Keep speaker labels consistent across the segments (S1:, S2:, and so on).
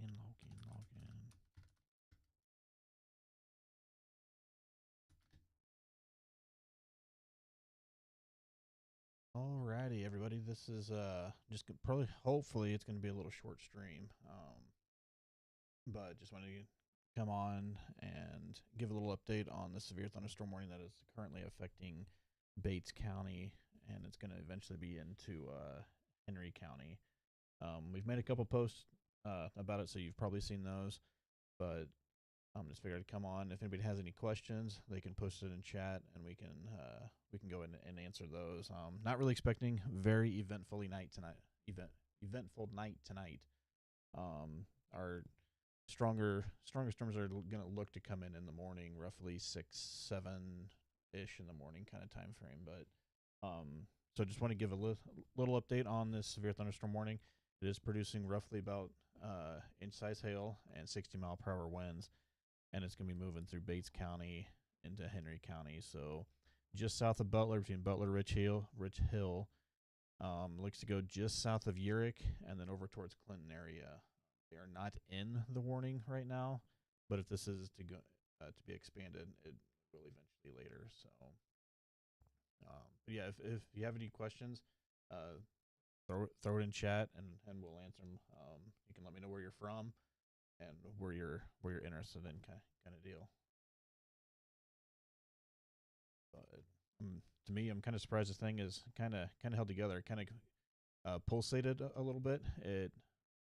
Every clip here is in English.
S1: Log in. Alrighty, everybody. This is just probably, hopefully, it's going to be a little short stream. But just wanted to come on and give a little update on the severe thunderstorm warning that is currently affecting Bates County, and it's going to eventually be into Henry County. We've made a couple posts about it, so you've probably seen those. But I'm just figured I'd come on. If anybody has any questions, they can post it in chat, and we can go in and answer those. Not really expecting very eventful night tonight. Our stronger storms are going to look to come in the morning, roughly 6-7 ish in the morning kind of time frame. But so just want to give a little update on this severe thunderstorm warning. It is producing roughly about inch size hail and 60-mile-per-hour winds, and it's going to be moving through Bates County into Henry County. So just south of Butler, between Butler Rich Hill, looks to go just south of Urick and then over towards Clinton area. They are not in the warning right now, but if this is to go to be expanded, it will eventually later. So, but yeah, if you have any questions, throw it in chat and we'll answer them. You can let me know where you're from and where you're interested in, kind of deal. But to me, I'm kind of surprised this thing is kind of held together. It kind of pulsated a little bit. It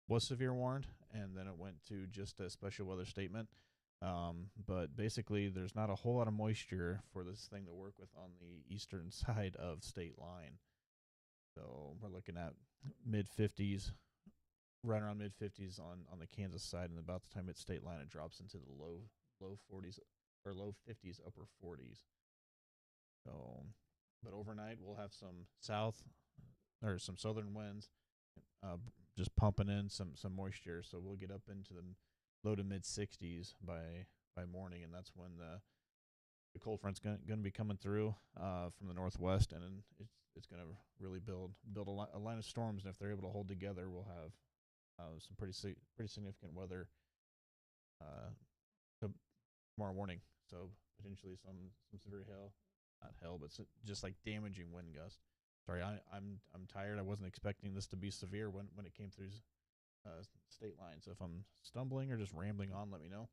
S1: was severe warned, and then it went to just a special weather statement. But basically, there's not a whole lot of moisture for this thing to work with on the eastern side of state line. So we're looking at mid-50s, right around mid-50s on the Kansas side, and about the time it's state line, it drops into the low 40s or low 50s, upper 40s. So, but overnight we'll have some southern winds, just pumping in some moisture. So we'll get up into the low to mid 60s by morning, and that's when the cold front's going to be coming through from the northwest, and it's going to really build a line of storms. And if they're able to hold together, we'll have some pretty significant weather tomorrow morning. So potentially some severe hail, not hail, but just like damaging wind gusts. Sorry, I'm tired. I wasn't expecting this to be severe when it came through state line. So if I'm stumbling or just rambling on, let me know.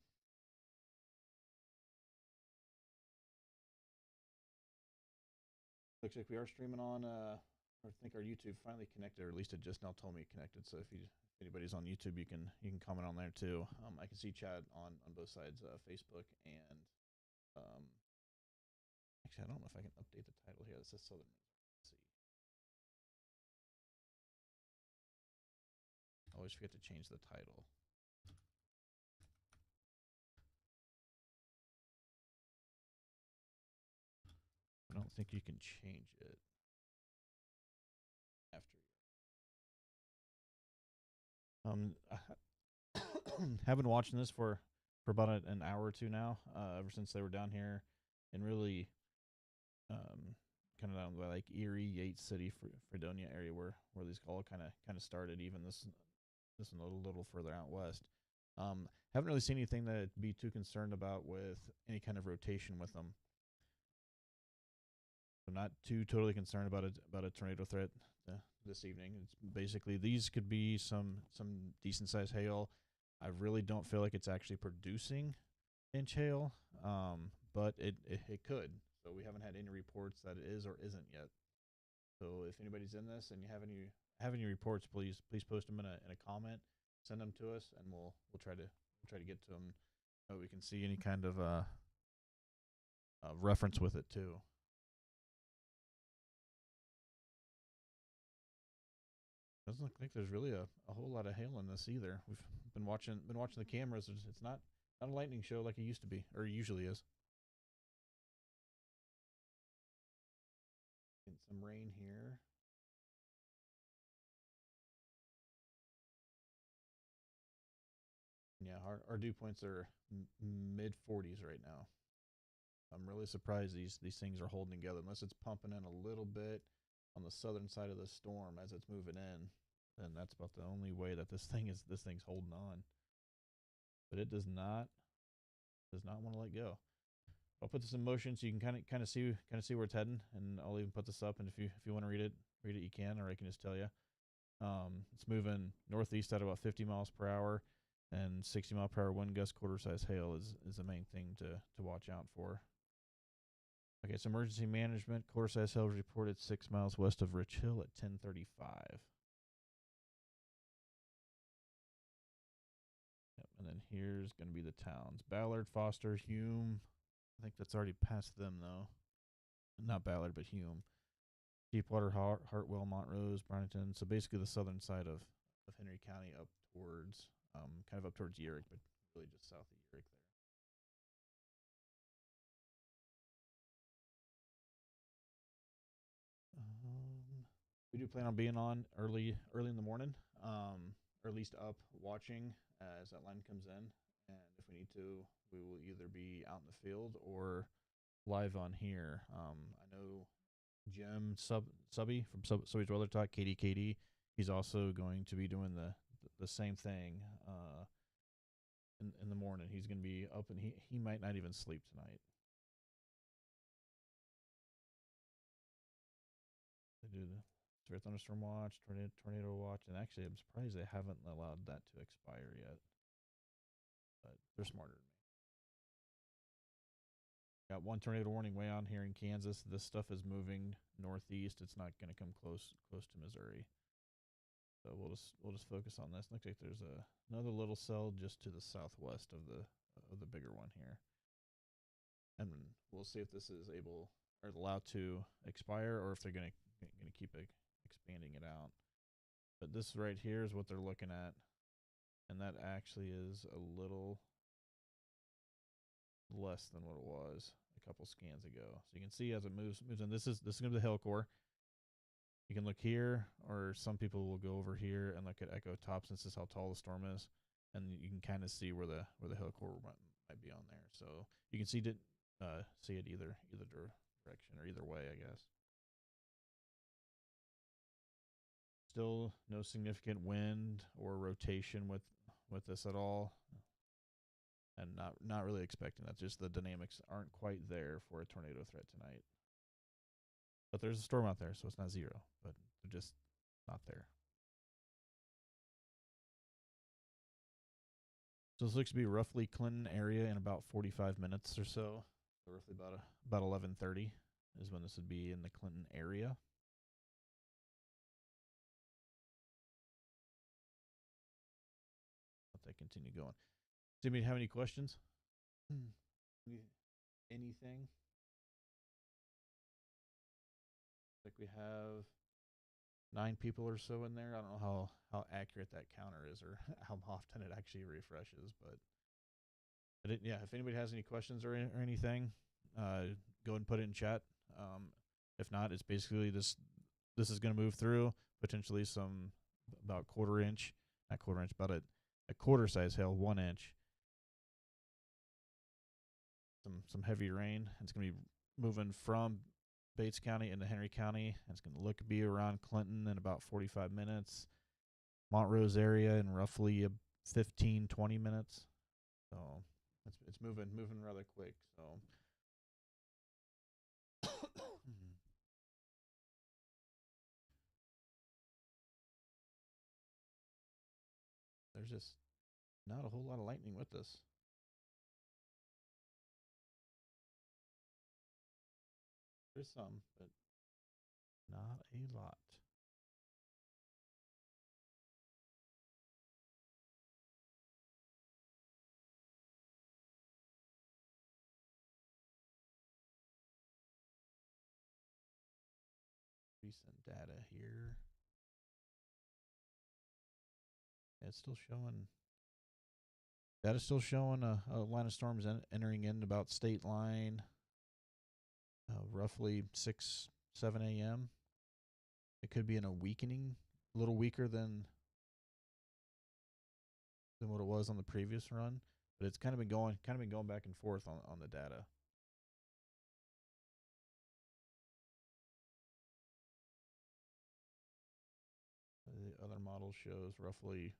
S1: Looks like we are streaming on. I think our YouTube finally connected, or at least it just now told me it connected. So if anybody's on YouTube, you can comment on there too. I can see chat on both sides, Facebook and actually I don't know if I can update the title here. This is Southern. I always forget to change the title. I don't think you can change it after. Have been watching this for about an hour or two now, ever since they were down here, and really, kind of down by like Erie, Yates City, Fredonia area where these all kind of started. Even this one a little further out west. Haven't really seen anything that I'd be too concerned about with any kind of rotation with them. I'm not too totally concerned about a tornado threat this evening. It's basically these could be some decent sized hail. I really don't feel like it's actually producing inch hail, but it could. So we haven't had any reports that it is or isn't yet. So if anybody's in this and you have any reports, please post them in a comment, send them to us, and we'll try to get to them. So we can see any kind of reference with it too. Doesn't look like there's really a whole lot of hail in this either. We've been watching the cameras. It's not a lightning show like it used to be, or usually is. Getting some rain here. Yeah, our dew points are mid 40s right now. I'm really surprised these things are holding together, unless it's pumping in a little bit on the southern side of the storm as it's moving in. And that's about the only way that this thing's holding on. but it does not want to let go. I'll put this in motion so you can kind of see where it's heading, and I'll even put this up. And if you want to read it, you can, or I can just tell you. It's moving northeast at about 50 miles per hour, and 60-mile-per-hour wind gust, quarter size hail is the main thing to watch out for. Okay, so emergency management, quarter size hail was reported 6 miles west of Rich Hill at 10:35. Yep, and then here's going to be the towns: Ballard, Foster, Hume. I think that's already past them though. Not Ballard, but Hume. Deepwater, Hartwell, Montrose, Bryanton. So basically the southern side of Henry County up towards, kind of up towards Urick, but really just south of Urick there. We do plan on being on early in the morning, or at least up watching as that line comes in. And if we need to, we will either be out in the field or live on here. I know Jim Subby from Subby's Weather Talk, KD. He's also going to be doing the same thing in the morning. He's going to be up, and he might not even sleep tonight. They do the severe thunderstorm watch, tornado watch, and actually, I'm surprised they haven't allowed that to expire yet. But they're smarter than me. Got one tornado warning way on here in Kansas. This stuff is moving northeast. It's not going to come close to Missouri. So we'll just focus on this. Looks like there's another little cell just to the southwest of the bigger one here, and we'll see if this is able or allowed to expire, or if they're going to keep expanding it out. But this right here is what they're looking at, and that actually is a little less than what it was a couple scans ago. So you can see as it moves in. This is going to be the hill core. You can look here, or some people will go over here and look at Echo Top, since this is how tall the storm is, and you can kind of see where the hill core might be on there. So you can see it either direction or either way, I guess. Still no significant wind or rotation with this at all, and not really expecting that. Just the dynamics aren't quite there for a tornado threat tonight. But there's a storm out there, so it's not zero, but they're just not there. So this looks to be roughly Clinton area in about 45 minutes or so. So roughly about 11:30 is when this would be in the Clinton area. Let that continue going. Does anybody have any questions? Anything? Like we have 9 people or so in there. I don't know how accurate that counter is, or how often it actually refreshes, but yeah, if anybody has any questions or anything, go ahead and put it in chat. If not, it's basically this is going to move through, potentially some about about a quarter size hail, 1 inch. Some heavy rain. It's going to be moving from Bates County into Henry County. It's going to be around Clinton in about 45 minutes. Montrose area in roughly 15-20 minutes. So it's moving rather quick. So there's just not a whole lot of lightning with this. There's some, but not a lot. Recent data here. It's still showing. That is still showing a line of storms entering in about state line, roughly 6-7 a.m. It could be in a weakening, a little weaker than what it was on the previous run, but it's kind of been going back and forth on the data. The other model shows roughly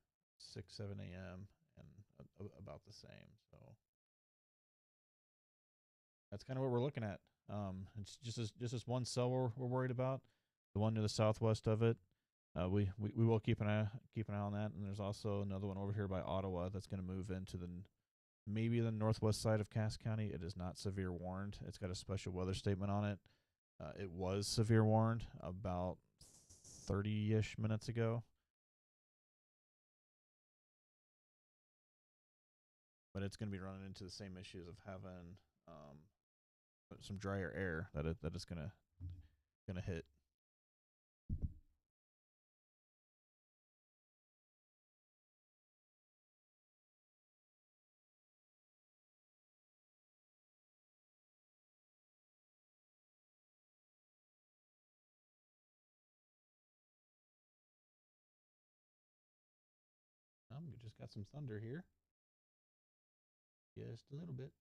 S1: 6-7 a.m. and about the same. So that's kind of what we're looking at. It's just this one cell we're worried about, the one to the southwest of it. We will keep an eye on that, and there's also another one over here by Ottawa that's going to move into maybe the northwest side of Cass County. It is not severe warned. It's got a special weather statement on it. It was severe warned about 30-ish minutes ago, but it's going to be running into the same issues of having some drier air that it's gonna hit. We just got some thunder here, just a little bit.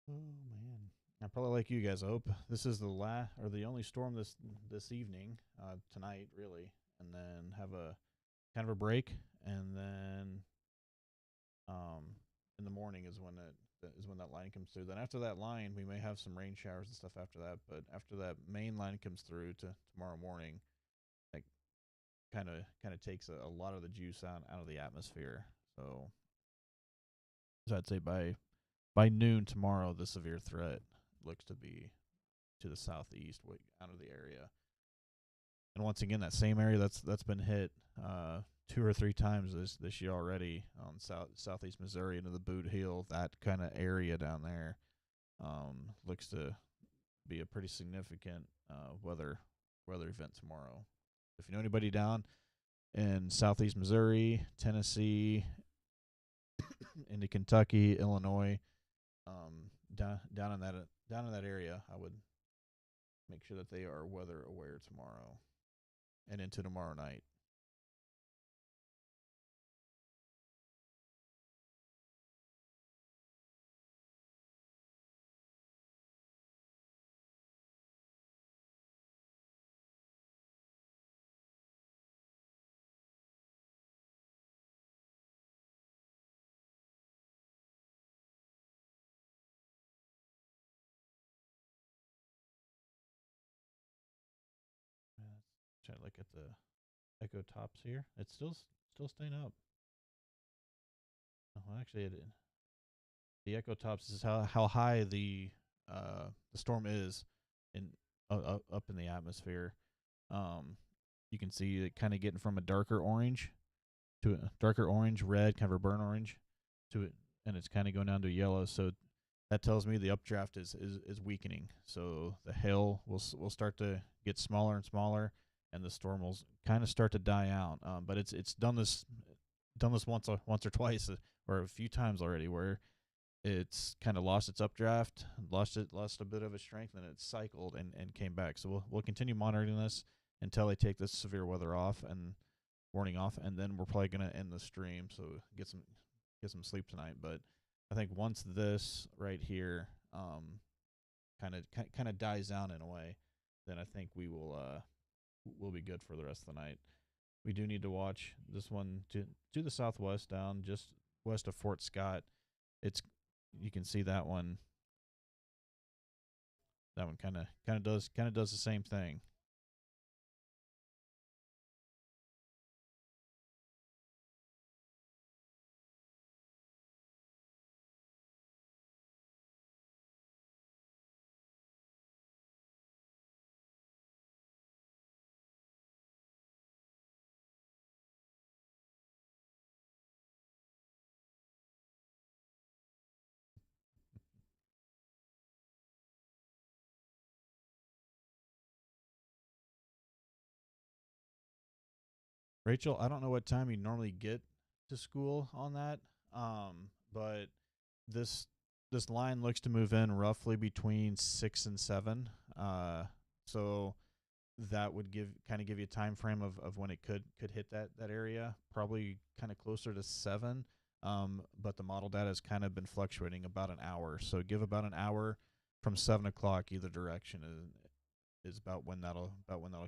S1: Oh man, I probably like you guys. I hope this is the only storm this evening, tonight really, and then have a kind of a break, and then um in the morning is when that line comes through. Then after that line, we may have some rain showers and stuff after that. But after that main line comes through to tomorrow morning, like kind of takes a lot of the juice out of the atmosphere. So I'd say by noon tomorrow, the severe threat looks to be to the southeast, out of the area. And once again, that same area that's been hit 2 or 3 times this year already on southeast Missouri into the Boot Heel, that kind of area down there looks to be a pretty significant weather event tomorrow. If you know anybody down in southeast Missouri, Tennessee, into Kentucky, Illinois, down in that area, I would make sure that they are weather aware tomorrow and into tomorrow night. Let's try to look at the echo tops here. It's still staying up. Oh, actually, the echo tops is how high the storm is in up in the atmosphere. You can see it kind of getting from a darker orange to a darker orange, red, kind of a burnt orange, to it, and it's kind of going down to yellow. So that tells me the updraft is weakening. So the hail will start to get smaller and smaller, and the storm will kind of start to die out. But it's done this once or twice or a few times already, where it's kind of lost its updraft, lost a bit of its strength, and it cycled and came back. So we'll continue monitoring this until they take this severe weather off and warning off, and then we're probably gonna end the stream. So get some sleep tonight. But I think once this right here kind of dies down in a way, then I think we'll be good for the rest of the night. We do need to watch this one to the southwest, down just west of Fort Scott. You can see that one. That one kind of does the same thing. Rachel, I don't know what time you normally get to school on that, but this this line looks to move in roughly between 6 and 7. So that would give you a time frame of when it could hit that area, probably kind of closer to 7. But the model data has kind of been fluctuating about an hour, so give about an hour from 7 o'clock either direction, is about when that'll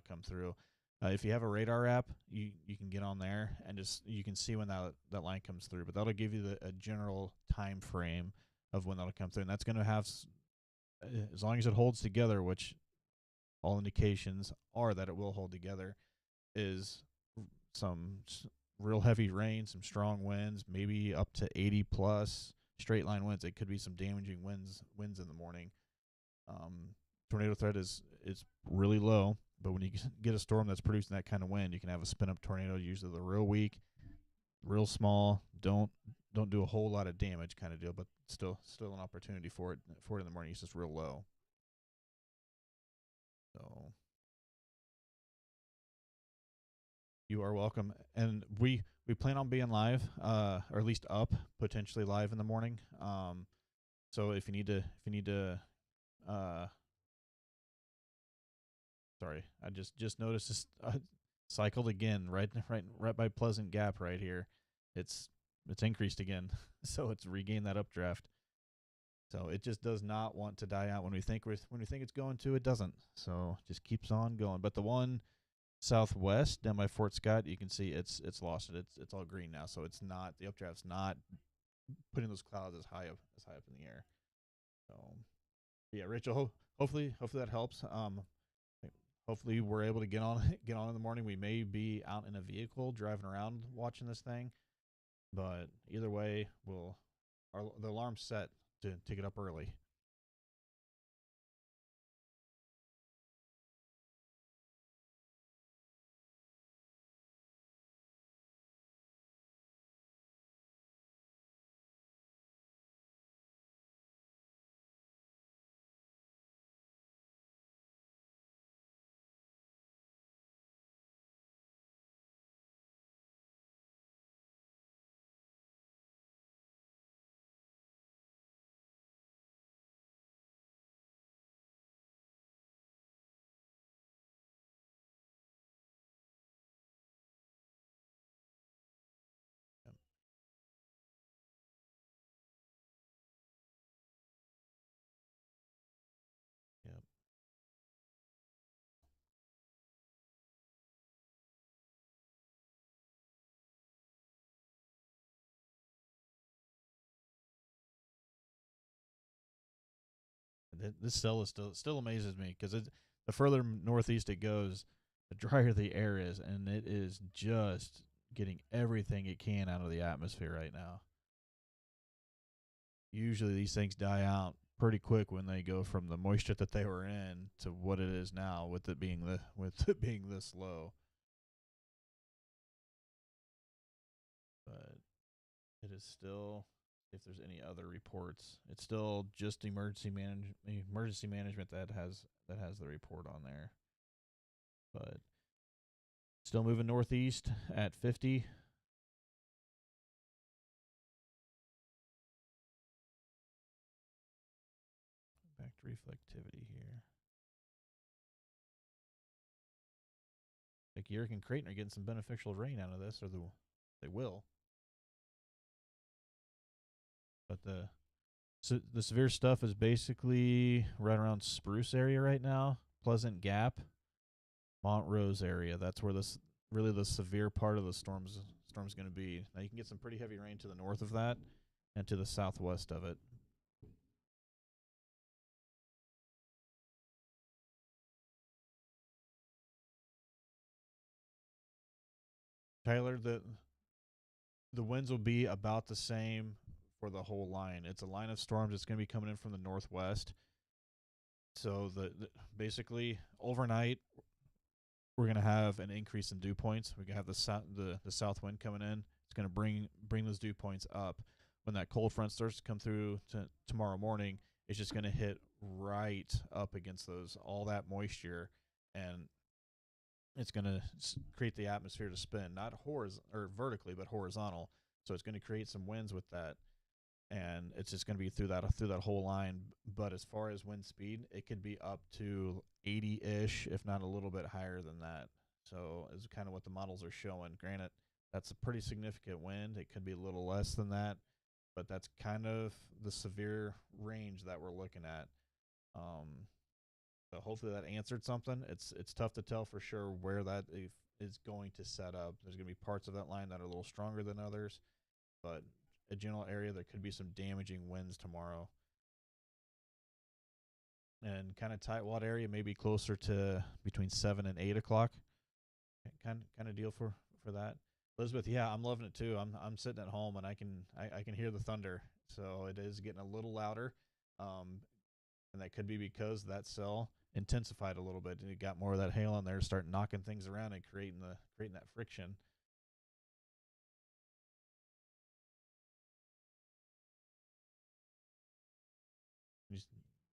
S1: come through. If you have a radar app, you can get on there and just you can see when that line comes through. But that'll give you a general time frame of when that'll come through, and that's going to have as long as it holds together, which all indications are that it will hold together, is some real heavy rain, some strong winds, maybe up to 80 plus straight line winds. It could be some damaging winds in the morning. Tornado threat is really low, but when you get a storm that's producing that kind of wind, you can have a spin up tornado. Usually they're real weak, real small. Don't do a whole lot of damage kind of deal, but still an opportunity for it in the morning. It's just real low. So you are welcome, and we plan on being live, or at least up, potentially live in the morning. So if you need to, sorry, I just noticed this cycled again, right by Pleasant Gap right here. It's increased again, so it's regained that updraft. So it just does not want to die out when we think it's going to. It doesn't. So just keeps on going. But the one southwest down by Fort Scott, you can see it's lost it. It's all green now. So it's not, the updraft's not putting those clouds as high up in the air. So yeah, Rachel, hopefully that helps. Hopefully we're able to get on in the morning. We may be out in a vehicle driving around watching this thing, but either way, the alarm's set to get up early. Yep. Yep. This cell is still amazes me because the further northeast it goes, the drier the air is, and it is just getting everything it can out of the atmosphere right now. Usually these things die out pretty quick when they go from the moisture that they were in to what it is now, with it being this low. But it is still, if there's any other reports, it's still just emergency management that has the report on there. But still moving northeast at 50. Back to reflectivity here. Like Yerrick and Creighton are getting some beneficial rain out of this, or they will. But the severe stuff is basically right around Spruce area right now, Pleasant Gap, Montrose area. That's where really the severe part of the storm's going to be. Now you can get some pretty heavy rain to the north of that and to the southwest of it. Tyler, the winds will be about the same for the whole line. It's a line of storms that's going to be coming in from the northwest. So basically overnight we're going to have an increase in dew points. We're going to have the south wind coming in. It's going to bring those dew points up. When that cold front starts to come through tomorrow morning, it's just going to hit right up against all that moisture, and it's going to create the atmosphere to spin, not vertically, but horizontal. So it's going to create some winds with that, and it's just going to be through that whole line. But as far as wind speed, it could be up to 80-ish, if not a little bit higher than that. So is kind of what the models are showing. Granted, that's a pretty significant wind. It could be a little less than that, but that's kind of the severe range that we're looking at. So hopefully that answered something. It's tough to tell for sure where that is going to set up. There's going to be parts of that line that are a little stronger than others, but a general area there could be some damaging winds tomorrow. And kind of tightwad area, maybe closer to between 7 and 8 o'clock. Kind of deal for that. Elizabeth, yeah, I'm loving it too. I'm sitting at home and I can hear the thunder, so it is getting a little louder, and that could be because that cell intensified a little bit and it got more of that hail in there, start knocking things around and creating that friction. Just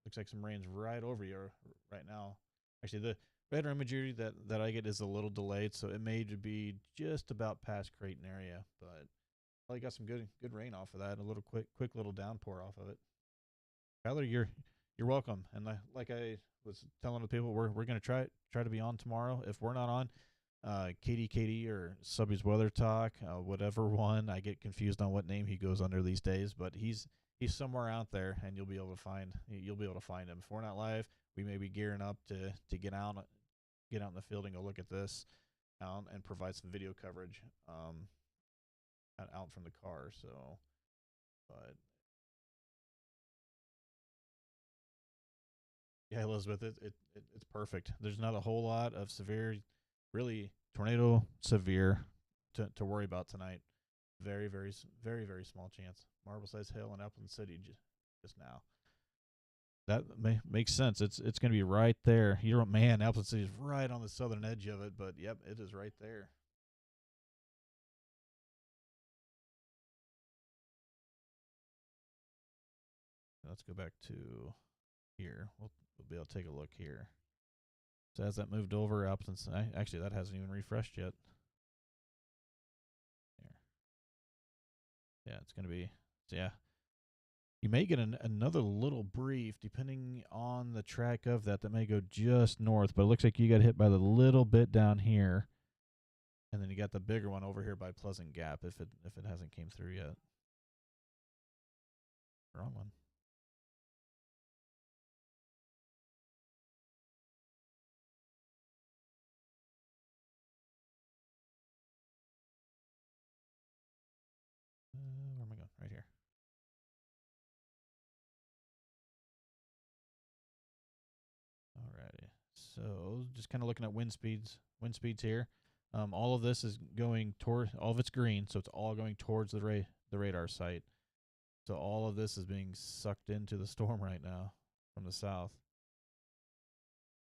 S1: looks like some rain's right over you right now. Actually, the radar imagery that I get is a little delayed, so it may be just about past Creighton area, but well, you got some good rain off of that. A little quick little downpour off of it. Tyler, you're welcome. And like I was telling the people, we're gonna try to be on tomorrow. If we're not on, KD or Subby's Weather Talk, whatever one. I get confused on what name he goes under these days, but he's somewhere out there, and you'll be able to find him. If we're not live, we may be gearing up to get out in the field and go look at this out and provide some video coverage out from the car. So, but yeah, Elizabeth, it's perfect. There's not a whole lot of severe, really tornado severe to worry about tonight. Very small chance. Marble size hail in Upland City just now. That makes sense. It's going to be right there. You know, man, Upland City is right on the southern edge of it, but yep, it is right there. Let's go back to here. We'll be able to take a look here. So as that moved over, Upland, actually that hasn't even refreshed yet. Here. Yeah, it's going to be, so yeah. You may get another little brief, depending on the track of that may go just north, but it looks like you got hit by the little bit down here. And then you got the bigger one over here by Pleasant Gap if it hasn't came through yet. Wrong one. Where am I going? Right here. Alrighty. So just kind of looking at wind speeds here. All of this is going toward, all of it's green, so it's all going towards the radar site. So all of this is being sucked into the storm right now from the south.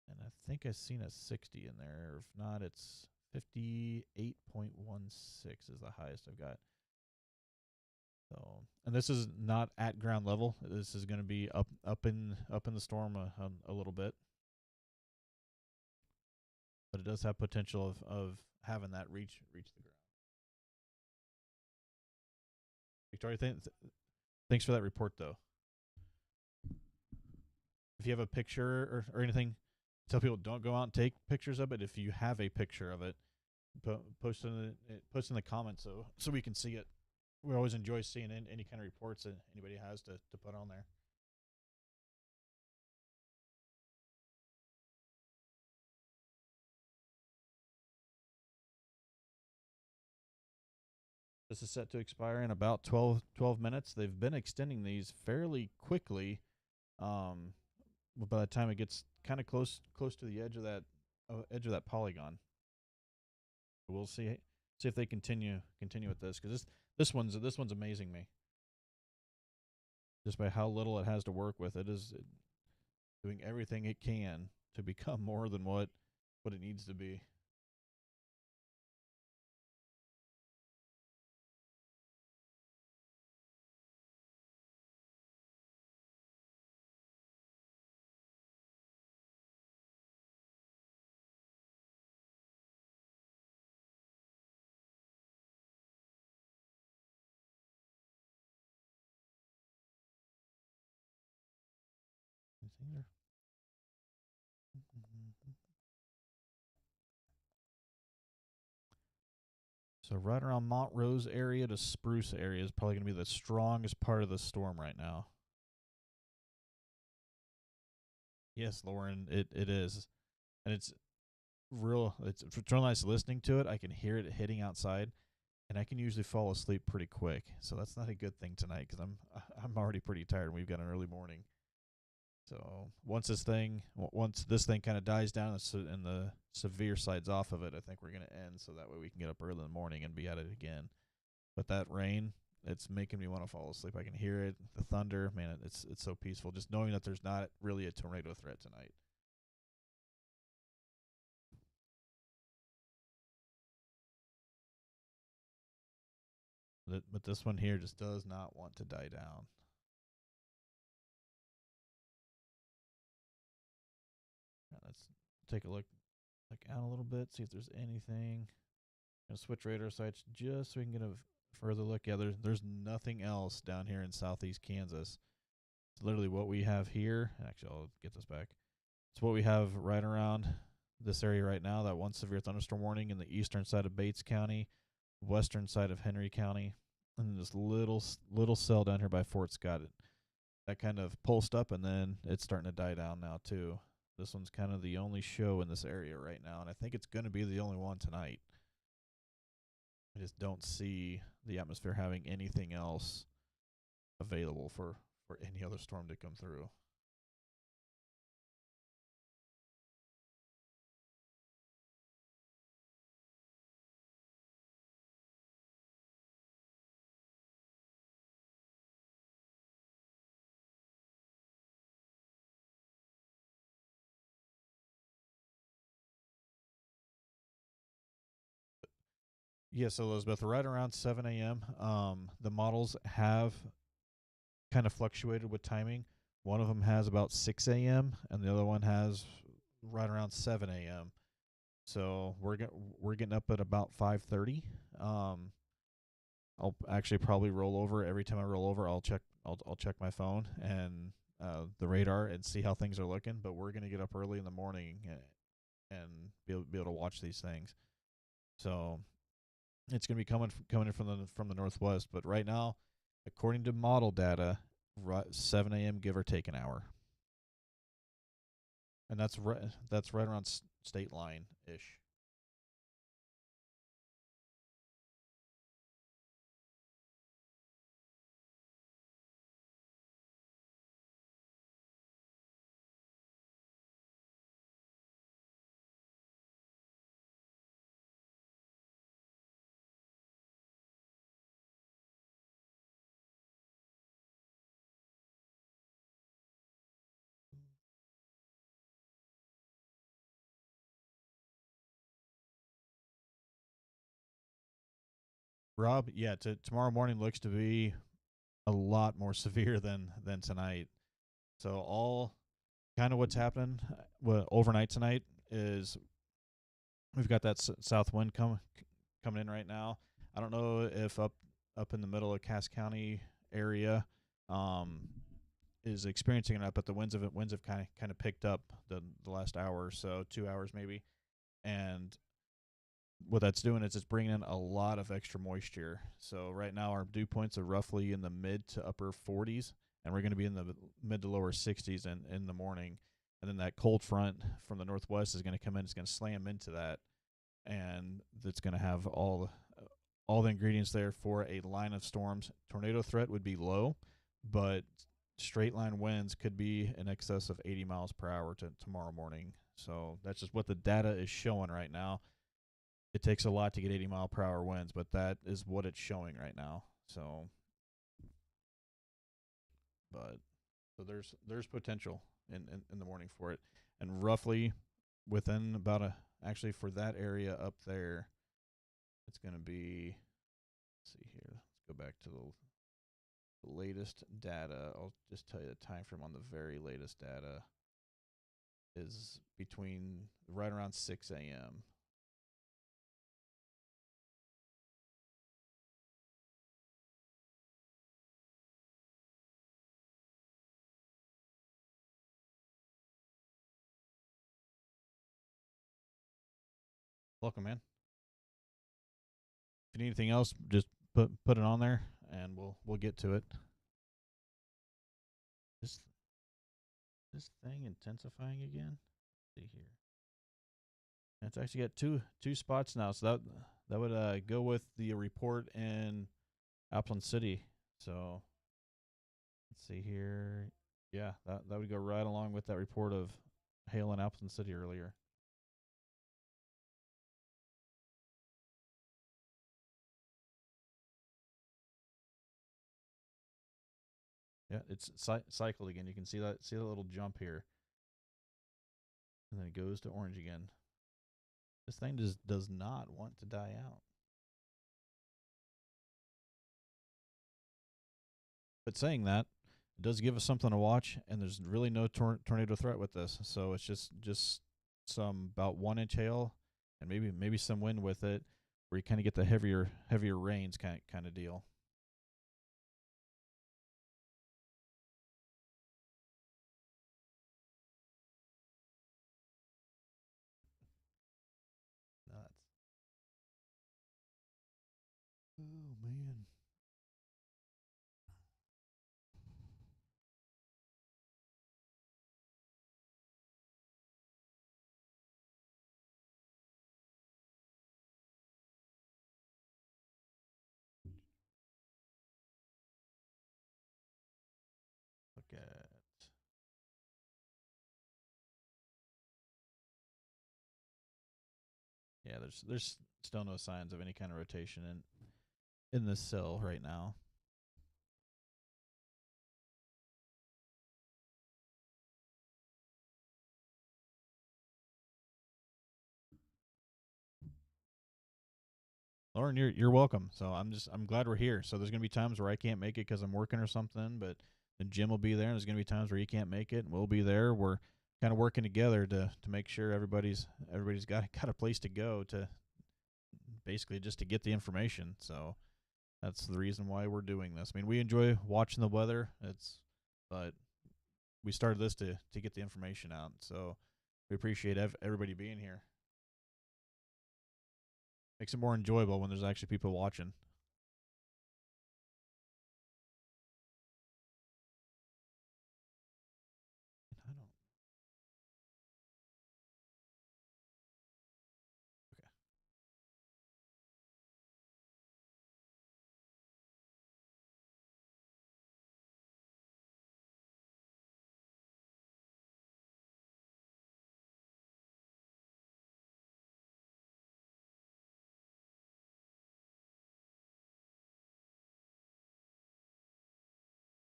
S1: And I think I've seen a 60 in there. If not, it's 58.16 is the highest I've got. So, and this is not at ground level. This is going to be up in the storm a little bit. But it does have potential of having that reach the ground. Victoria, thanks for that report, though. If you have a picture or anything, tell people don't go out and take pictures of it. If you have a picture of it, post in the comments so we can see it. We always enjoy seeing any kind of reports that anybody has to put on there. This is set to expire in about 12 minutes. They've been extending these fairly quickly. By the time it gets kind of close to the edge of that polygon, we'll see if they continue with this, because this one's amazing me. Just by how little it has to work with, it is doing everything it can to become more than what it needs to be. So right around Montrose area to Spruce area is probably going to be the strongest part of the storm right now. Yes, Lauren, it is, and it's real. It's real nice listening to it. I can hear it hitting outside, and I can usually fall asleep pretty quick. So that's not a good thing tonight because I'm already pretty tired. And we've got an early morning. So once this thing kind of dies down and the severe sides off of it, I think we're gonna end. So that way we can get up early in the morning and be at it again. But that rain, it's making me want to fall asleep. I can hear it, the thunder, man. It's so peaceful just knowing that there's not really a tornado threat tonight. But this one here just does not want to die down. Now let's take a look out a little bit, see if there's anything. Gonna switch radar sites just so we can get a further look. Yeah, there's nothing else down here in southeast Kansas. It's literally what we have here. Actually, I'll get this back. It's what we have right around this area right now. That one severe thunderstorm warning in the eastern side of Bates County, western side of Henry County, and then this little cell down here by Fort Scott. That kind of pulsed up, and then it's starting to die down now too. This one's kind of the only show in this area right now, and I think it's going to be the only one tonight. I just don't see the atmosphere having anything else available for any other storm to come through. Yes, Elizabeth, right around 7 a.m. The models have kind of fluctuated with timing. One of them has about 6 a.m. and the other one has right around 7 a.m. So we're getting up at about 5:30. Um, I'll actually probably roll over every time I roll over. I'll check my phone and the radar and see how things are looking. But we're gonna get up early in the morning and be able to watch these things. So it's gonna be coming in from the northwest. But right now, according to model data, 7 a.m. give or take an hour, and that's right around state line ish. Rob, yeah, tomorrow morning looks to be a lot more severe than tonight. So all kind of what's happening overnight tonight is we've got that south wind coming in right now. I don't know if up in the middle of Cass County area um, is experiencing it, but the winds have kind of picked up the last hour or so, 2 hours maybe, and what that's doing is it's bringing in a lot of extra moisture. So right now our dew points are roughly in the mid to upper 40s, and we're going to be in the mid to lower 60s in the morning. And then that cold front from the northwest is going to come in. It's going to slam into that, and it's going to have all the ingredients there for a line of storms. Tornado threat would be low, but straight line winds could be in excess of 80 miles per hour to tomorrow morning. So that's just what the data is showing right now. It takes a lot to get 80-mile-per-hour winds, but that is what it's showing right now. So, but so there's potential in the morning for it, and roughly within about a actually for that area up there, it's going to be. Let's see here. Let's go back to the latest data. I'll just tell you the time frame on the very latest data is between right around 6 a.m. Welcome, man. If you need anything else, just put it on there, and we'll get to it. Just This thing intensifying again. Let's see here. It's actually got two spots now, so that would go with the report in Upland City. So let's see here. Yeah, that would go right along with that report of hail in Upland City earlier. Yeah, it's cycled again. You can see that little jump here, and then it goes to orange again. This thing just does not want to die out. But saying that, it does give us something to watch, and there's really no tornado threat with this. So it's just some about 1 inch hail, and maybe some wind with it, where you kind of get the heavier rains kind of deal. Nuts. Oh man. Look at yeah. There's still no signs of any kind of rotation in this cell right now. Lauren, you're welcome. So I'm glad we're here. So there's gonna be times where I can't make it because I'm working or something, but the Jim will be there. And there's gonna be times where you can't make it, and we'll be there. We're kind of working together to make sure everybody's got a place to go to basically just to get the information. So that's the reason why we're doing this. I mean, we enjoy watching the weather. But we started this to get the information out. So we appreciate everybody being here. Makes it more enjoyable when there's actually people watching. I don't. Okay.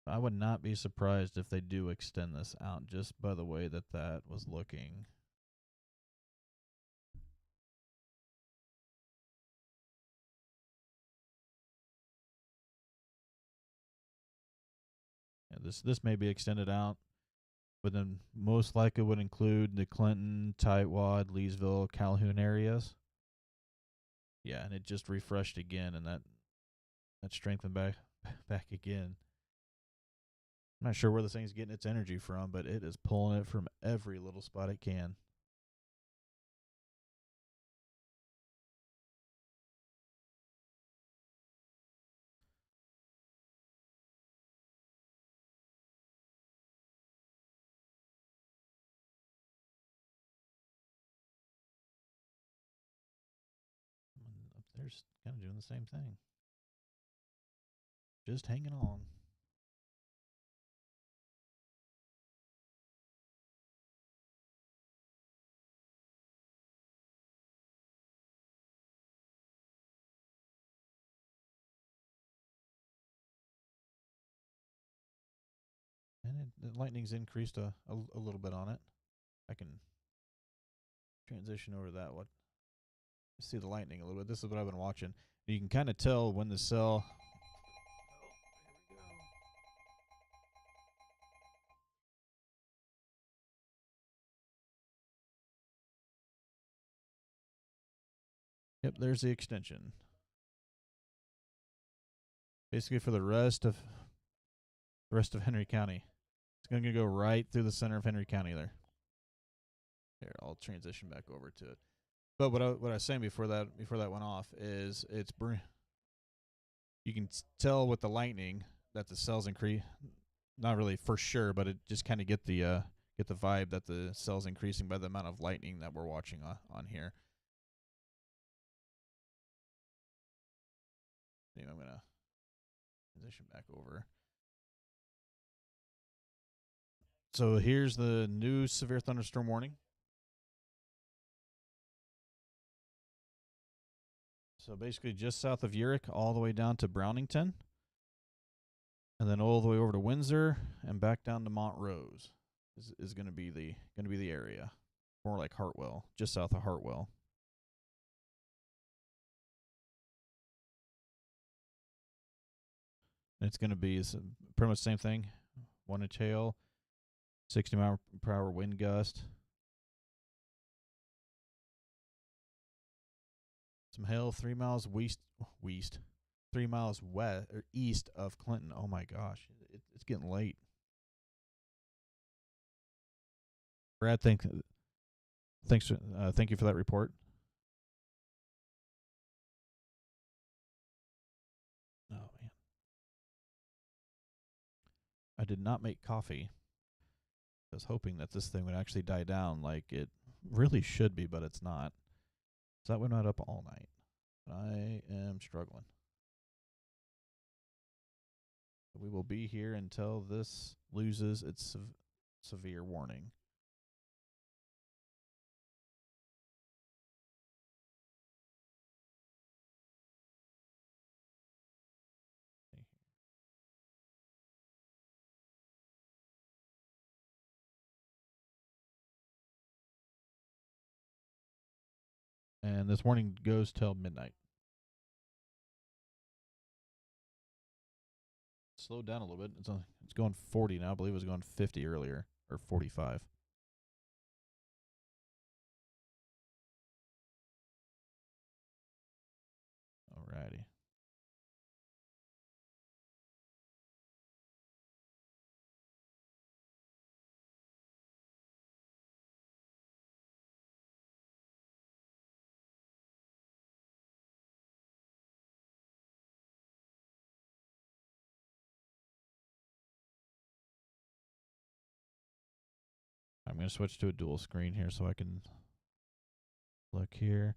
S1: I would not be surprised if they do extend this out just by the way that was looking. Yeah, this may be extended out, but then most likely would include the Clinton, Tightwad, Leesville, Calhoun areas. Yeah, and it just refreshed again, and that strengthened back again. I'm not sure where this thing's getting its energy from, but it is pulling it from every little spot it can. Up there's kind of doing the same thing, just hanging on. And the lightning's increased a little bit on it. I can transition over to that. What see the lightning a little bit. This is what I've been watching. You can kind of tell when the cell. Yep, there's the extension. Basically, for the rest of Henry County, it's going to go right through the center of Henry County there. Here, I'll transition back over to it. But what I was saying before that went off is you can tell with the lightning that the cells increase. Not really for sure, but it just kind of get the get the vibe that the cell's increasing by the amount of lightning that we're watching on here. Anyway, I'm gonna transition back over. So here's the new severe thunderstorm warning. So basically just south of Urick all the way down to Brownington. And then all the way over to Windsor and back down to Montrose is going to be the area. More like Hartwell, just south of Hartwell. And it's going to be pretty much the same thing. 1 inch hail, 60 mile per hour wind gust. Some hail 3 miles west, 3 miles west or east of Clinton. Oh my gosh, it's getting late. Brad, thank you for that report. Oh man, I did not make coffee. I was hoping that this thing would actually die down like it really should be, but it's not. So that went not up all night. I am struggling. We will be here until this loses its severe warning. And this warning goes till midnight. Slowed down a little bit. It's going 40 now. I believe it was going 50 earlier, or 45. Alrighty. I'm going to switch to a dual screen here so I can look here.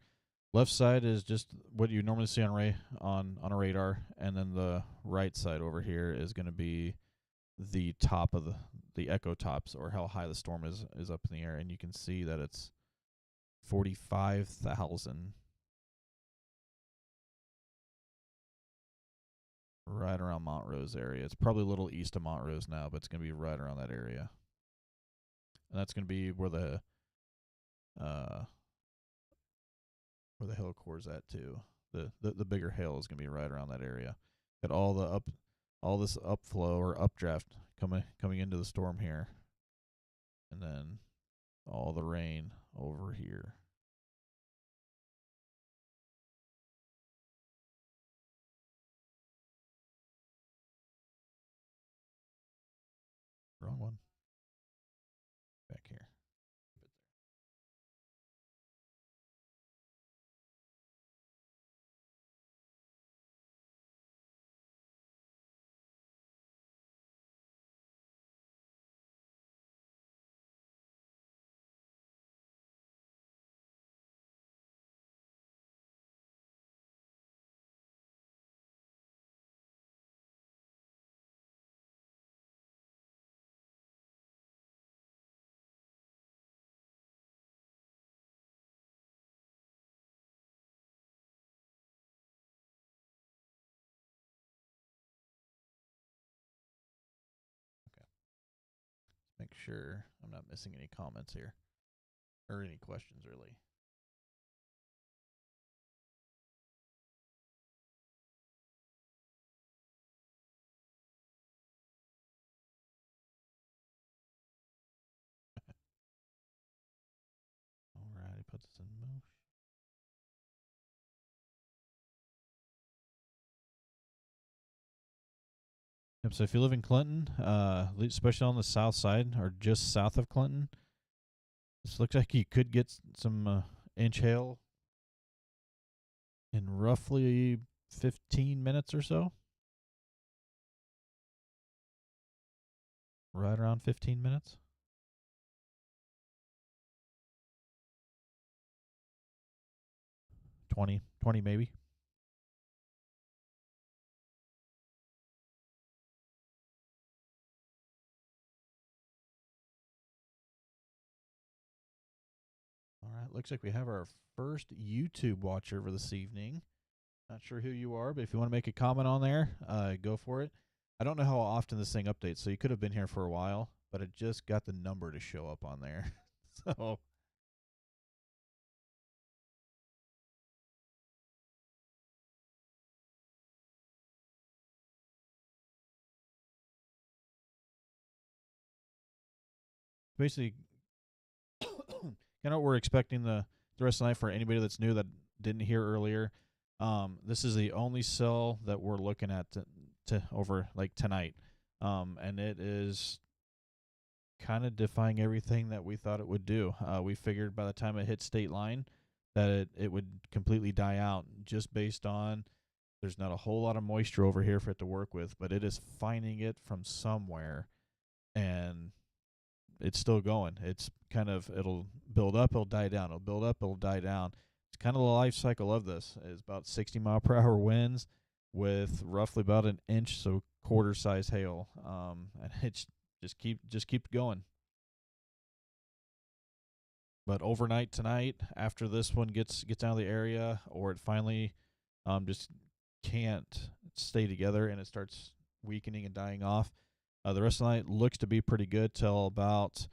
S1: Left side is just what you normally see on a radar, and then the right side over here is going to be the top of the echo tops, or how high the storm is up in the air, and you can see that it's 45,000 right around Montrose area. It's probably a little east of Montrose now, but it's going to be right around that area. And that's going to be where the hail core is at too. The bigger hail is going to be right around that area. Got all this upflow or updraft coming into the storm here, and then all the rain over here. Wrong one. Back here. Make sure I'm not missing any comments here, or any questions really. Alrighty, put this in motion. Yep, so if you live in Clinton, especially on the south side or just south of Clinton, this looks like you could get some inch hail in roughly 15 minutes or so. Right around 15 minutes. 20 maybe. All right, looks like we have our first YouTube watcher for this evening. Not sure who you are, but if you want to make a comment on there, go for it. I don't know how often this thing updates, so you could have been here for a while, but it just got the number to show up on there. So basically, kind of what we're expecting the rest of the night for anybody that's new that didn't hear earlier. This is the only cell that we're looking at to over like tonight, and it is kind of defying everything that we thought it would do. We figured by the time it hit state line that it would completely die out just based on there's not a whole lot of moisture over here for it to work with, but it is finding it from somewhere, and it's still going. It's kind of, it'll build up, it'll die down. It'll build up, it'll die down. It's kind of the life cycle of this. It's about 60 mile per hour winds with roughly about an inch, so quarter size hail. And it's just keep going. But overnight tonight, after this one gets out of the area, or it finally just can't stay together and it starts weakening and dying off, the rest of the night looks to be pretty good till about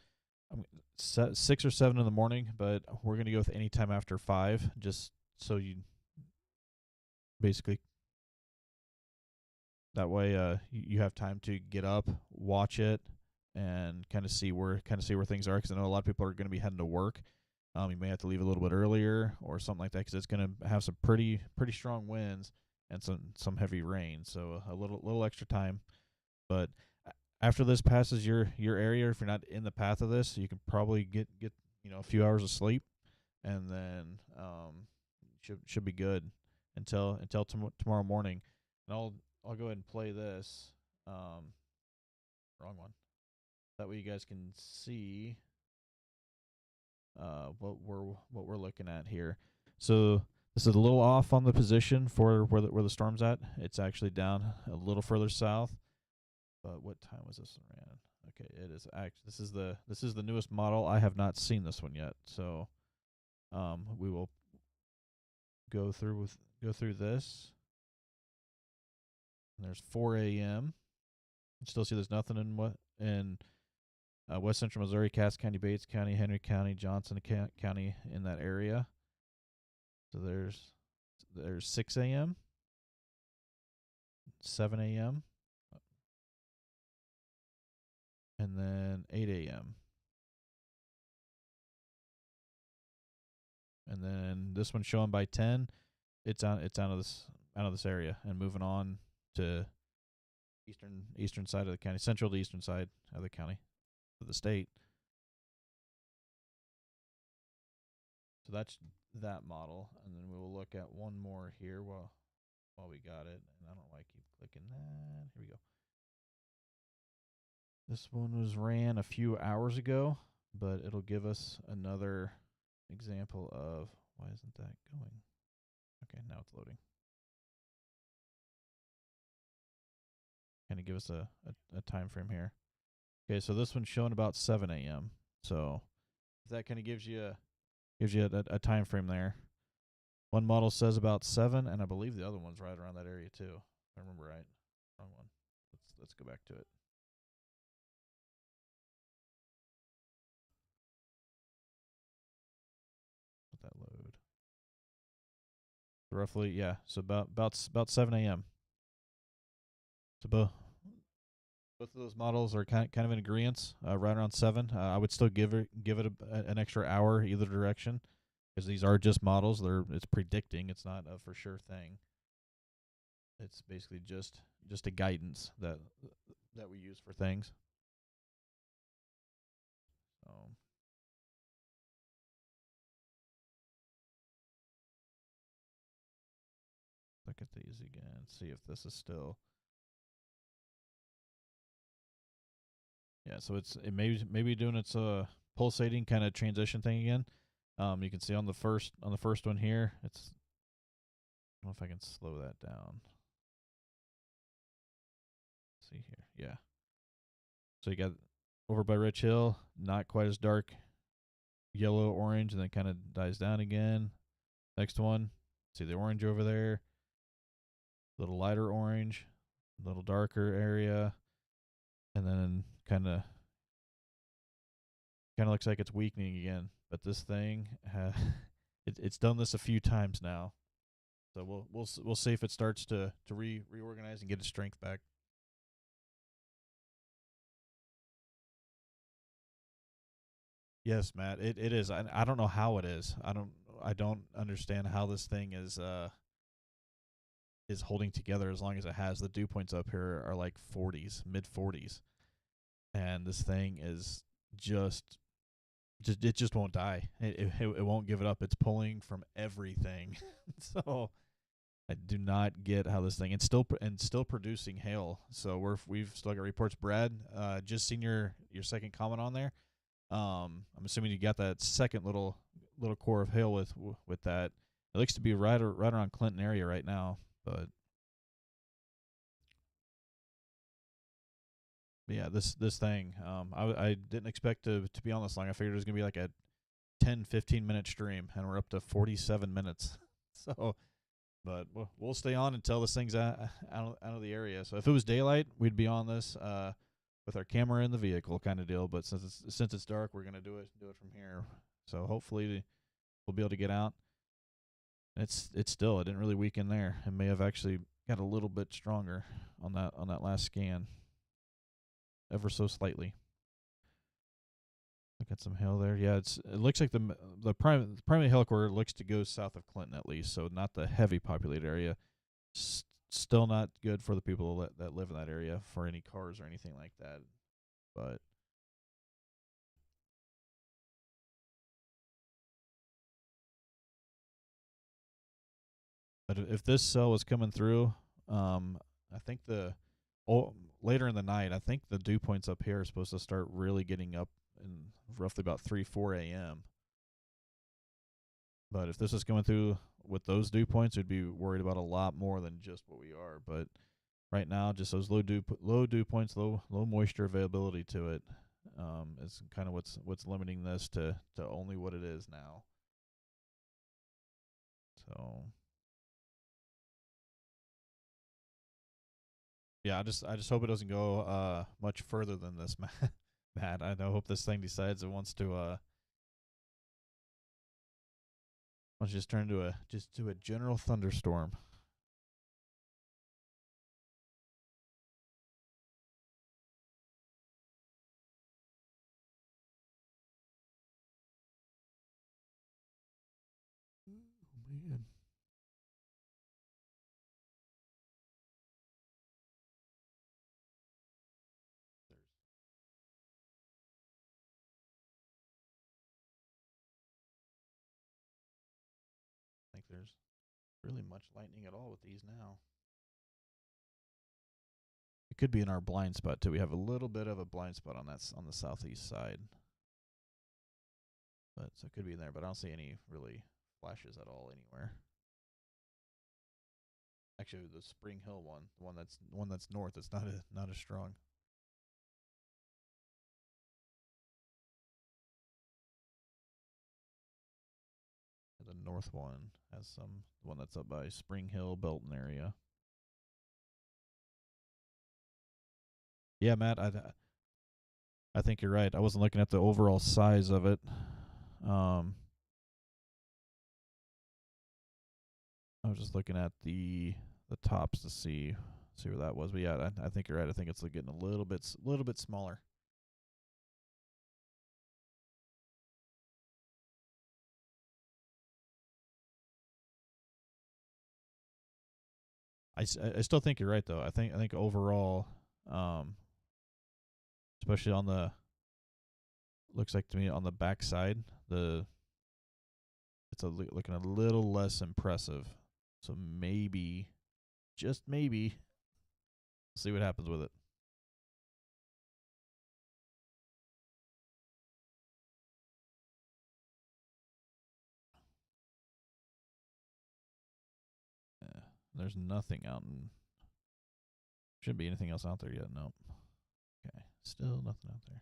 S1: 6 or 7 in the morning, but we're going to go with any time after 5, just so you basically, that way you have time to get up, watch it, and kind of see where things are, because I know a lot of people are going to be heading to work. You may have to leave a little bit earlier or something like that, because it's going to have some pretty strong winds and some heavy rain, so a little extra time. But after this passes your area, if you're not in the path of this, you can probably get a few hours of sleep, and then should be good until tomorrow morning. And I'll go ahead and play this. Wrong one. That way you guys can see what we're looking at here. So this is a little off on the position for where the storm's at. It's actually down a little further south. But what time was this one ran? Okay, it is actually this is the newest model. I have not seen this one yet, so we will go through this. And there's 4 a.m. You still see there's nothing in West Central Missouri, Cass County, Bates County, Henry County, Johnson County in that area. So there's 6 a.m., 7 a.m., and then 8 a.m. And then this one's showing by 10. It's out of this area and moving on to eastern side of the county, central to eastern side of the county, of the state. So that's that model, and then we will look at one more here while we got it. And I don't know why I keep clicking that. Here we go. This one was ran a few hours ago, but it'll give us another example of, why isn't that going? Okay, now it's loading. Kind of give us a time frame here. Okay, so this one's showing about 7 a.m. So that kind of gives you a time frame there. One model says about 7, and I believe the other one's right around that area too. If I remember right. Wrong one. Let's go back to it. Let that load. Roughly, yeah. So about 7 a.m. So both of those models are kind of in agreement, right around 7. I would still give it an extra hour either direction, because these are just models. It's predicting. It's not a for sure thing. It's basically just a guidance that we use for things. So look at these again. See if this is still. Yeah, so it may be doing its pulsating kind of transition thing again. You can see on the first one here, it's I don't know if I can slow that down. Let's see here. Yeah. So you got over by Rich Hill, not quite as dark, yellow, orange, and then kind of dies down again. Next one, see the orange over there, a little lighter orange, a little darker area, and then kind of looks like it's weakening again. But this thing, it's done this a few times now. So we'll see if it starts to reorganize and get its strength back. Yes, Matt, it is. I don't know how it is. I don't understand how this thing is holding together as long as it has. The dew points up here are like 40s, mid 40s, and this thing is just it just won't die. It won't give it up. It's pulling from everything. So I do not get how this thing, and still producing hail. So we've still got reports. Brad, just seen your second comment on there. I'm assuming you got that second little core of hail with that. It looks to be right around Clinton area right now, but yeah, this thing. I didn't expect to be on this long. I figured it was gonna be like a 10-15 minute stream, and we're up to 47 minutes. So, but we'll stay on until this thing's out of the area. So if it was daylight, we'd be on this with our camera in the vehicle kind of deal. But since it's dark, we're gonna do it from here. So hopefully we'll be able to get out. It's still, it didn't really weaken there. It may have actually got a little bit stronger on that last scan, ever so slightly. Look at some hail there. Yeah, it looks like primary hail core looks to go south of Clinton at least, so not the heavy populated area. Still not good for the people that live in that area for any cars or anything like that. But if this cell was coming through, I think later in the night, I think the dew points up here are supposed to start really getting up in roughly about 3-4 a.m. But if this is coming through with those dew points, we'd be worried about a lot more than just what we are. But right now, just those low dew points, low moisture availability to it, is kind of what's limiting this to only what it is now. So yeah, I just hope it doesn't go much further than this, Matt. I hope this thing decides it wants to just turn into a general thunderstorm. Oh man. I think there's really much lightning at all with these now. It could be in our blind spot too. We have a little bit of a blind spot on the southeast side, but so it could be in there. But I don't see any really flashes at all anywhere. Actually, the Spring Hill one that's north, it's not as strong. The north one has some one that's up by Spring Hill, Belton area. Yeah, Matt, I think you're right. I wasn't looking at the overall size of it. I was just looking at the tops to see where that was. But yeah, I think you're right. I think it's getting a little bit smaller. I still think you're right though. I think overall, um, especially on the looks like to me on the back side, it's looking a little less impressive. So maybe, just maybe, see what happens with it. There's nothing out in. Shouldn't be anything else out there yet. Nope. Okay. Still nothing out there.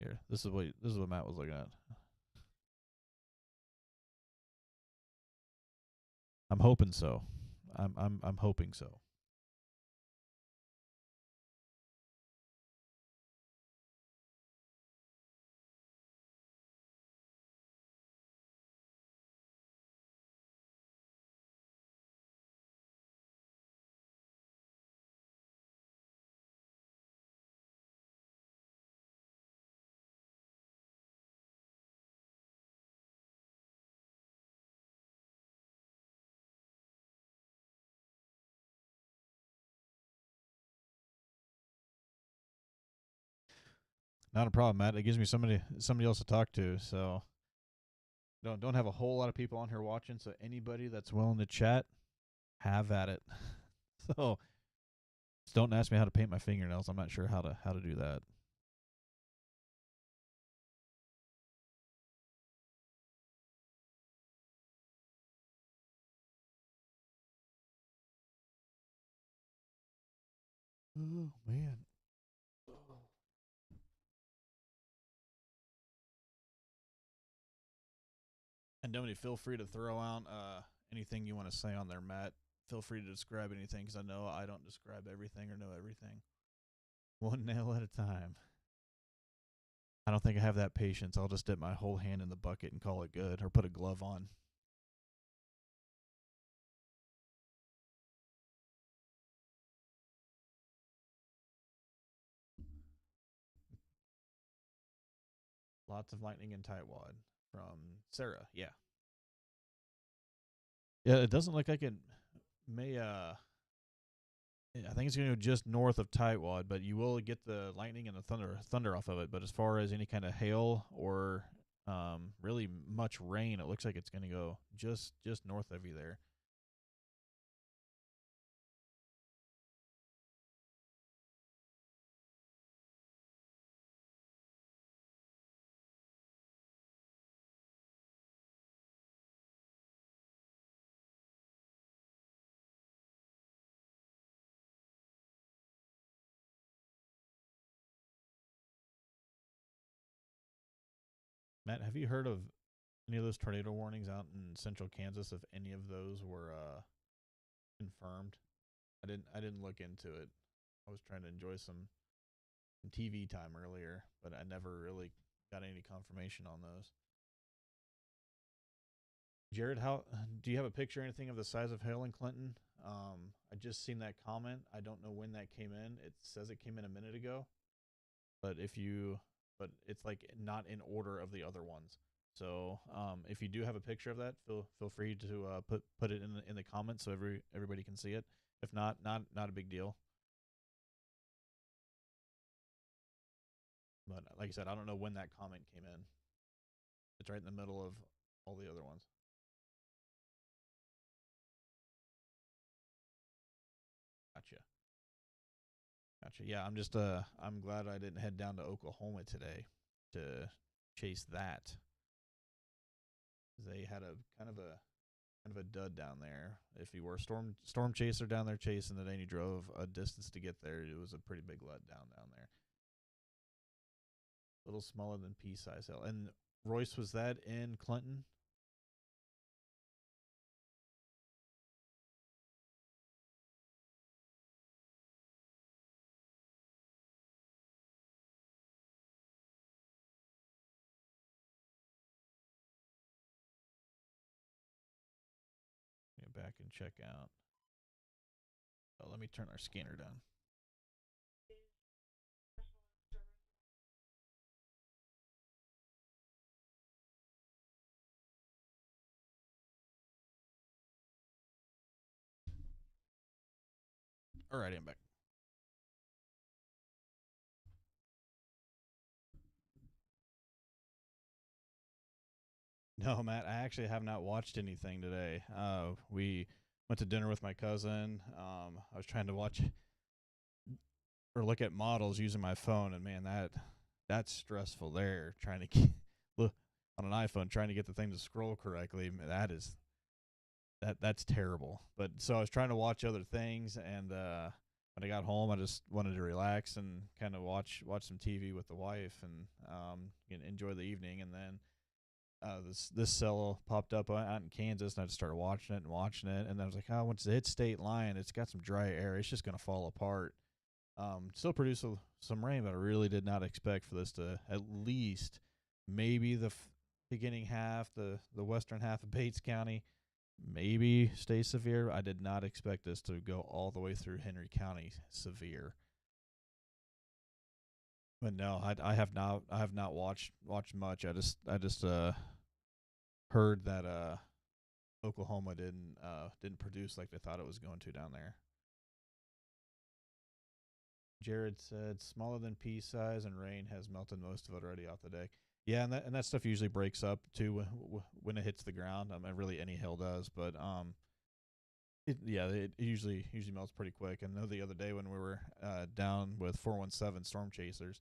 S1: Here. This is what Matt was looking at. I'm hoping so. I'm hoping so. Not a problem, Matt. It gives me somebody else to talk to. So don't have a whole lot of people on here watching. So anybody that's willing to chat, have at it. So just don't ask me how to paint my fingernails. I'm not sure how to do that. Oh man. And Dominic, feel free to throw out anything you want to say on there, Matt. Feel free to describe anything because I know I don't describe everything or know everything. One nail at a time. I don't think I have that patience. I'll just dip my whole hand in the bucket and call it good, or put a glove on. Lots of lightning and tightwad from Sarah. Yeah, yeah. It doesn't look like it may. I think it's going to go just north of tightwad, but you will get the lightning and the thunder off of it. But as far as any kind of hail or really much rain, it looks like it's going to go just north of you there. Matt, have you heard of any of those tornado warnings out in central Kansas? If any of those were confirmed, I didn't look into it. I was trying to enjoy some TV time earlier, but I never really got any confirmation on those. Jared, how do you have a picture or anything of the size of hail in Clinton? I just seen that comment. I don't know when that came in. It says it came in a minute ago, but but it's like not in order of the other ones. So if you do have a picture of that, feel free to put it in the comments so everybody can see it. If not, not a big deal. But like I said, I don't know when that comment came in. It's right in the middle of all the other ones. Gotcha. Gotcha. Yeah, I'm glad I didn't head down to Oklahoma today to chase that. They had a kind of a dud down there. If you were a storm chaser down there chasing it and you drove a distance to get there, it was a pretty big letdown down there. A little smaller than pea size hill. And Royce, was that in Clinton? Get back and check out. Oh, let me turn our scanner down. All right, I'm back. No, Matt, I actually have not watched anything today. We went to dinner with my cousin. I was trying to watch or look at models using my phone, and man, that's stressful. There, trying to look on an iPhone, trying to get the thing to scroll correctly. That is that's terrible. But so I was trying to watch other things, and when I got home, I just wanted to relax and kind of watch some TV with the wife and enjoy the evening. And then this cell popped up out in Kansas, and I just started watching it, and I was like, oh, once it hits state line, it's got some dry air, it's just gonna fall apart. Still produce some rain, but I really did not expect for this to at least maybe the beginning half, the western half of Bates County, maybe stay severe. I did not expect this to go all the way through Henry County severe. But no, I have not watched much. I just heard that Oklahoma didn't produce like they thought it was going to down there. Jared said smaller than pea size, and rain has melted most of it already off the deck. Yeah, and that stuff usually breaks up too when it hits the ground. I mean, really any hill does, but it usually melts pretty quick. I know the other day when we were down with 417 Storm Chasers,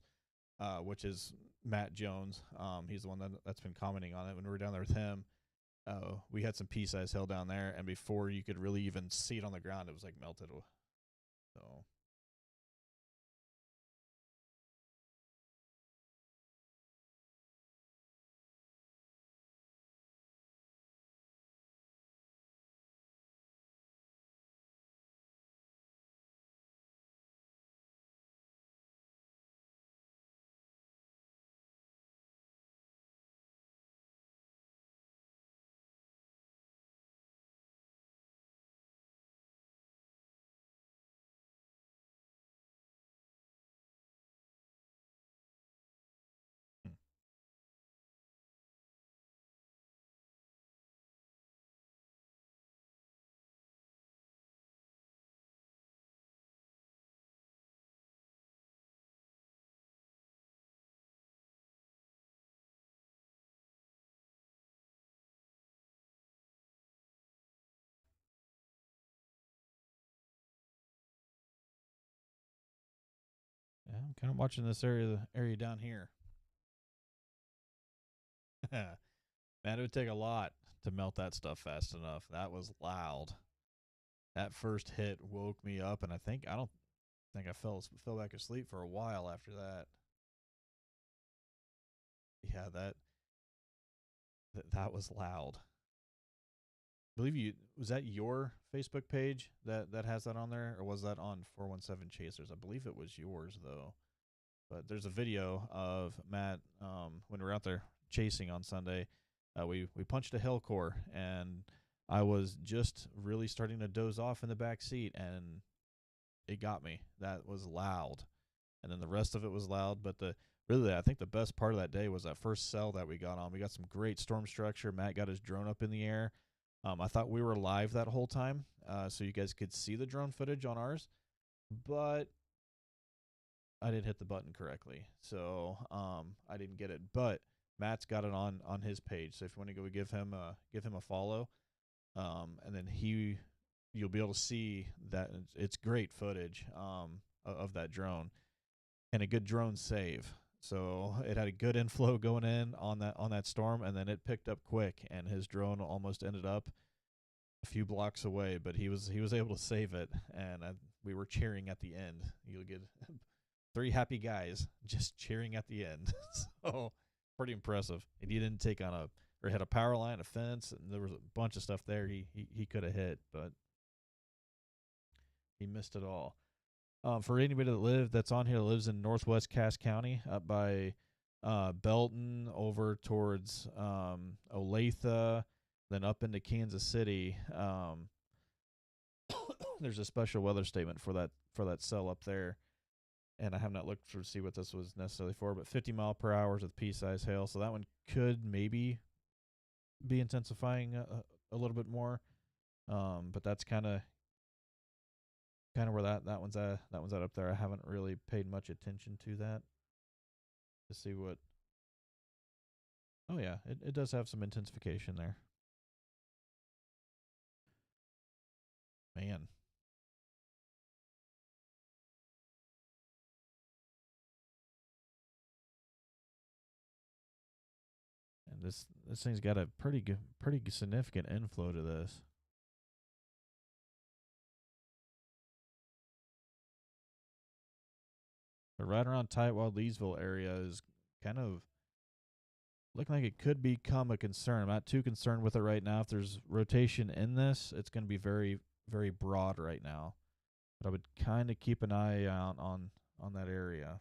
S1: which is Matt Jones. He's the one that's been commenting on it. When we were down there with him, we had some pea size hill down there, and before you could really even see it on the ground, it was like melted. So hmm. Yeah, I'm kind of watching this area down here. Man, it would take a lot to melt that stuff fast enough. That was loud. That first hit woke me up, and I don't think I fell back asleep for a while after that. Yeah, that was loud. I believe you was that your Facebook page that has that on there, or was that on 417 Chasers? I believe it was yours though. But there's a video of Matt when we were out there chasing on Sunday. We punched a hill core, and I was just really starting to doze off in the back seat, and it got me. That was loud, and then the rest of it was loud. But I think the best part of that day was that first cell that we got on. We got some great storm structure. Matt got his drone up in the air. I thought we were live that whole time, so you guys could see the drone footage on ours, but I didn't hit the button correctly, so I didn't get it. But Matt's got it on his page, so if you want to go give him a follow, and then you'll be able to see that it's great footage of that drone and a good drone save. So it had a good inflow going in on that storm, and then it picked up quick, and his drone almost ended up a few blocks away, but he was able to save it, and we were cheering at the end. You'll get three happy guys just cheering at the end. So pretty impressive. And he didn't take on or had a power line, a fence, and there was a bunch of stuff there he could have hit, but he missed it all. For anybody that's on here that lives in northwest Cass County, up by Belton, over towards Olathe, then up into Kansas City. There's a special weather statement for that cell up there, and I have not looked to see what this was necessarily for, but 50 mph with pea-size hail, so that one could maybe be intensifying a little bit more. But that's kind of where that one's at. That one's at up there. I haven't really paid much attention to that to see what. Oh yeah, it does have some intensification there. Man, and this thing's got a pretty significant inflow to this. But right around Tightwad Leesville area is kind of looking like it could become a concern. I'm not too concerned with it right now. If there's rotation in this, it's going to be very, very broad right now. But I would kind of keep an eye out on that area.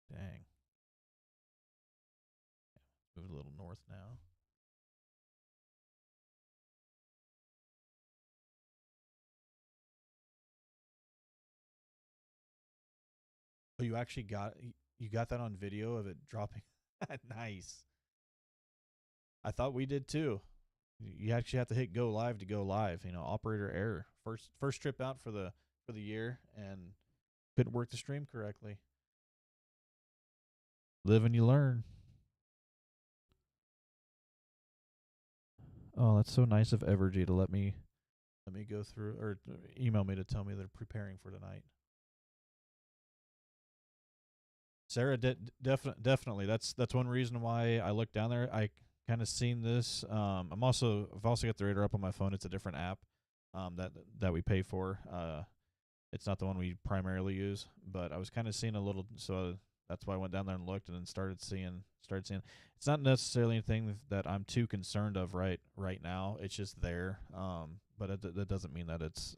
S1: Dang. Move a little north now. Oh, you got that on video of it dropping. Nice. I thought we did too. You actually have to hit go live to go live. You know, operator error. First trip out for the year and couldn't work the stream correctly. Live and you learn. Oh, that's so nice of Evergy to let me go through or email me to tell me they're preparing for tonight. Sarah, definitely. That's one reason why I looked down there. I kind of seen this. I've also got the radar up on my phone. It's a different app that we pay for. It's not the one we primarily use, but I was kind of seeing a little. So that's why I went down there and looked, and then started seeing. It's not necessarily anything that I'm too concerned of right now. It's just there. But that doesn't mean that it's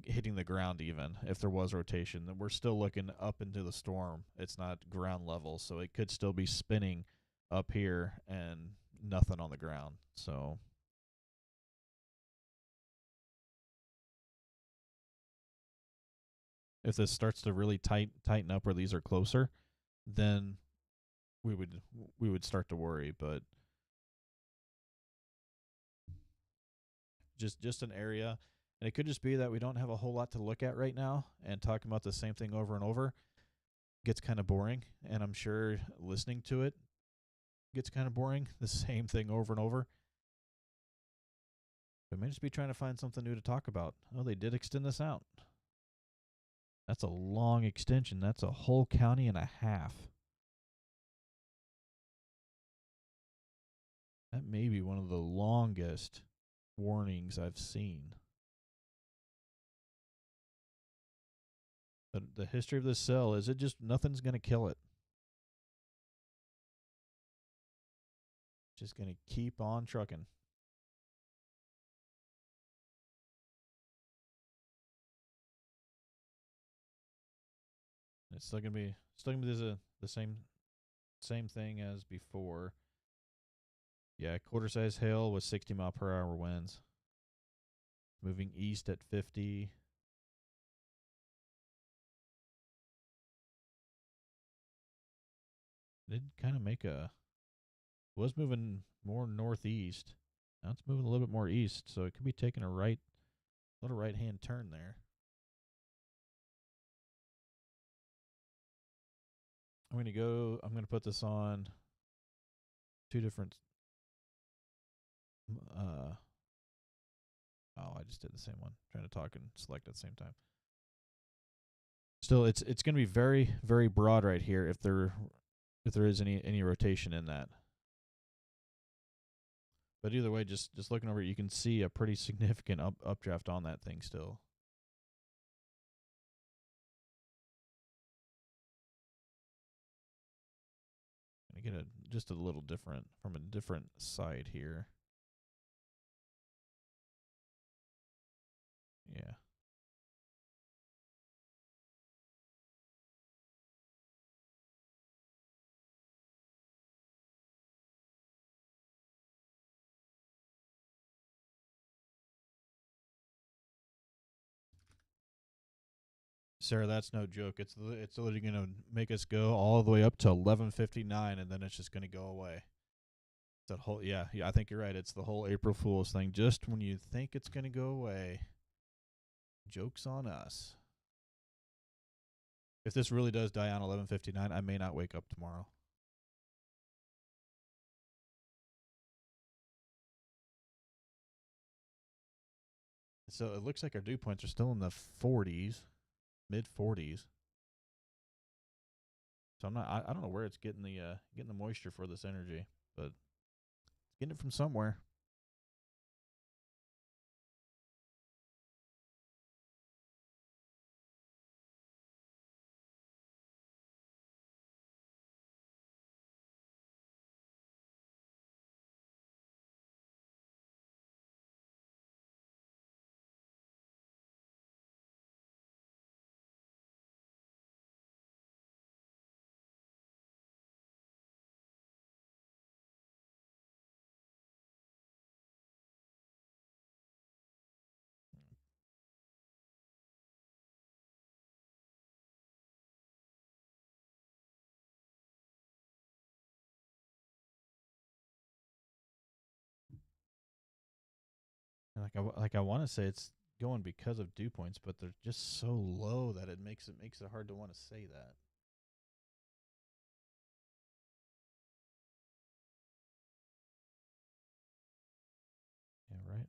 S1: hitting the ground. Even if there was rotation, then we're still looking up into the storm. It's not ground level, so it could still be spinning up here and nothing on the ground. So if this starts to really tighten up where these are closer, then we would start to worry. But just an area, and it could just be that we don't have a whole lot to look at right now, and talking about the same thing over and over gets kind of boring, and I'm sure listening to it gets kind of boring, the same thing over and over. We may just be trying to find something new to talk about. Oh, they did extend this out. That's a long extension. That's a whole county and a half. That may be one of the longest warnings I've seen. But the history of this cell is it just nothing's going to kill it. Just going to keep on trucking. It's still going to be the same thing as before. Yeah, quarter size hail with 60-mile-per-hour winds. Moving east at 50. Did kind of make was moving more northeast. Now it's moving a little bit more east, so it could be taking a little right-hand turn there. I'm going to put this on two different I just did the same one. I'm trying to talk and select at the same time. Still, it's going to be very, very broad right here if there is any rotation in that. But either way, just looking over it, you can see a pretty significant updraft on that thing still. I get just a little different from a different side here. Yeah. Sarah, that's no joke. It's literally going to make us go all the way up to 11:59, and then it's just going to go away. That whole yeah. I think you're right. It's the whole April Fool's thing. Just when you think it's going to go away, joke's on us. If this really does die on 11:59, I may not wake up tomorrow. So it looks like our dew points are still in the 40s, mid 40s. So I don't know where it's getting the moisture for this energy, but it's getting it from somewhere. Like I want to say it's going because of dew points, but they're just so low that it makes it hard to want to say that. Yeah, right.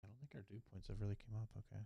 S1: I don't think our dew points have really came up. Okay.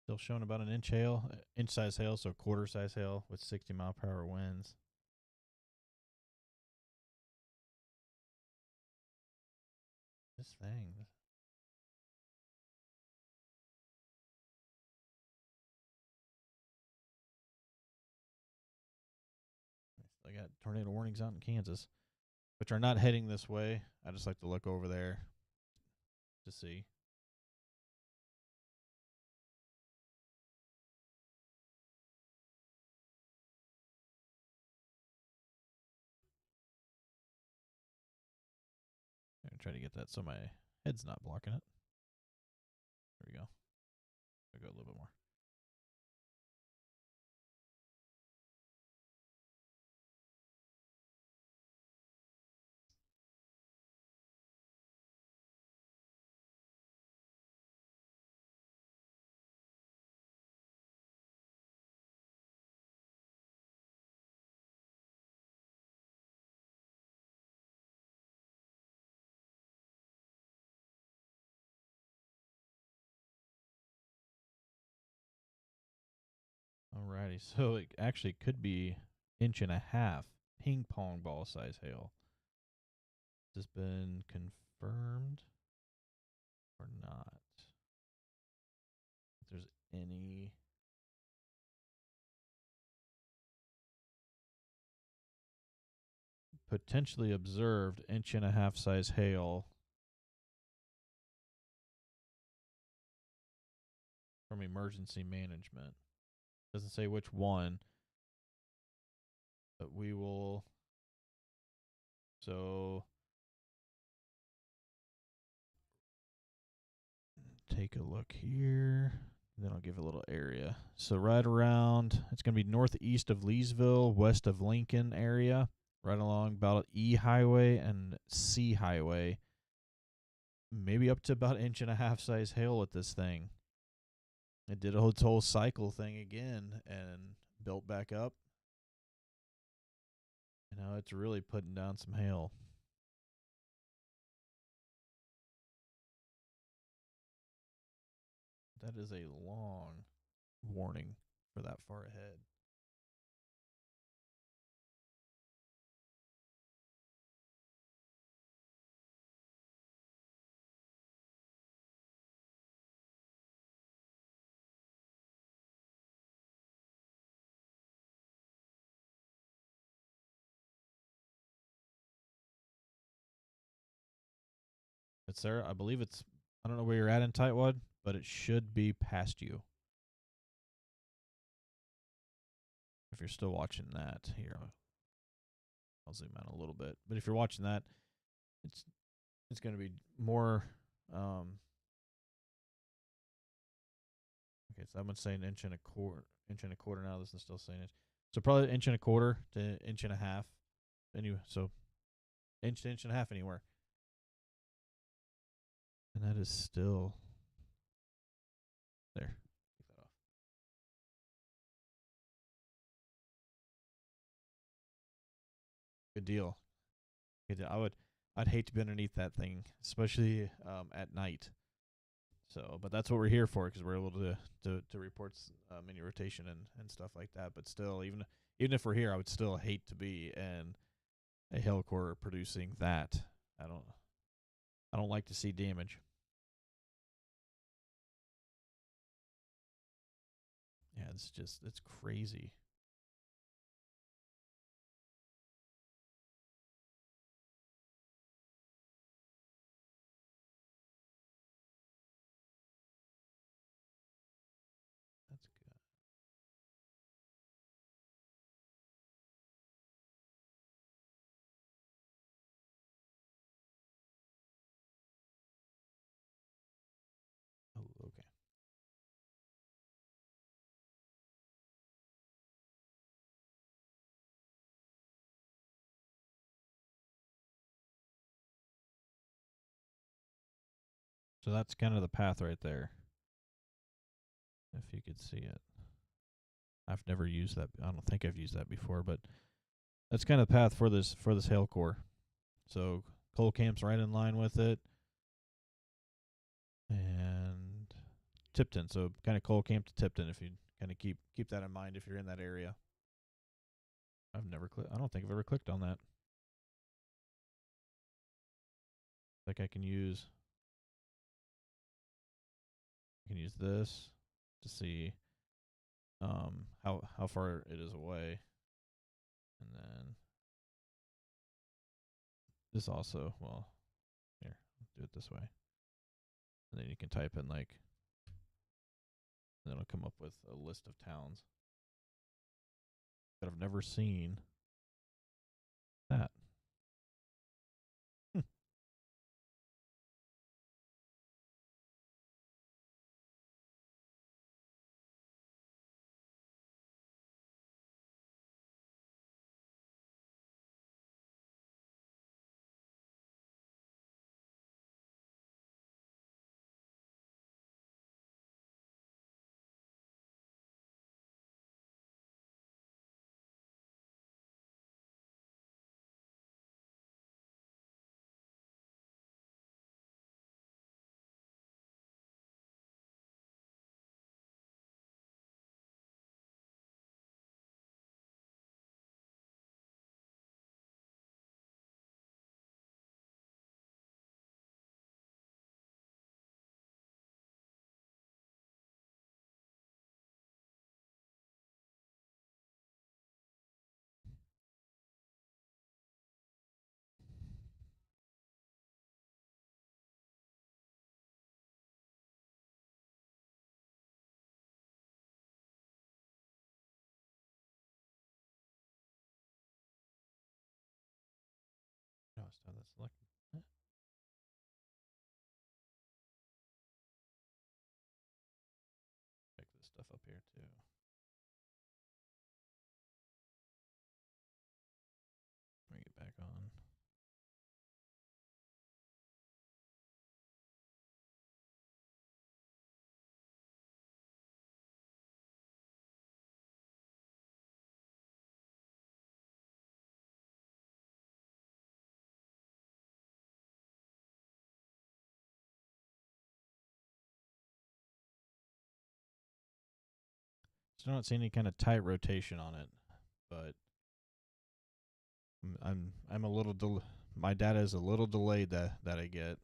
S1: Still showing about an inch hail, inch size hail, so quarter size hail with 60-mile-per-hour winds. This thing. I got tornado warnings out in Kansas, which are not heading this way. I just like to look over there to see. I'm gonna try to get that so my head's not blocking it. There we go. I'll go a little bit more. Alrighty, so it actually could be inch and a half ping pong ball size hail. Has this been confirmed or not? If there's any potentially observed inch and a half size hail from emergency management. Doesn't say which one, but we will. So take a look here. Then I'll give a little area. So right around, it's going to be northeast of Leesville, west of Lincoln area, right along about E Highway and C Highway. Maybe up to about inch and a half size hail with this thing. It did a whole cycle thing again and built back up. You know, it's really putting down some hail. That is a long warning for that far ahead. It's there. I believe it's. I don't know where you're at in Tightwad, but it should be past you. If you're still watching that, here I'll zoom out a little bit. But if you're watching that, it's going to be more. Okay, so I'm gonna say an inch and a quarter. Inch and a quarter now. This is still saying it. So probably an inch and a quarter to inch and a half. Anyway, so inch to inch and a half anywhere. And that is still there. Take that off. Good deal. Good deal. I'd hate to be underneath that thing, especially at night. So, but that's what we're here for, because we're able to report mini rotation and stuff like that. But still, even if we're here, I would still hate to be in a hail core producing that. I don't like to see damage. Yeah, it's crazy. That's good. Oh, okay. So that's kind of the path right there. If you could see it. I've never used that. I don't think I've used that before, but that's kind of the path for this hail core. So coal camp's right in line with it, and Tipton. So kind of coal camp to Tipton. If you kind of keep that in mind if you're in that area. I've never clicked. I don't think I've ever clicked on that. Like I can use this to see how far it is away, and then this also. Well, here, do it this way, and then you can type in like, and then it'll come up with a list of towns. But I've never seen that. No, it's not that selected. Check this stuff up here too. Bring it back on. Still not seeing any kind of tight rotation on it, but I'm a little my data is a little delayed that I get.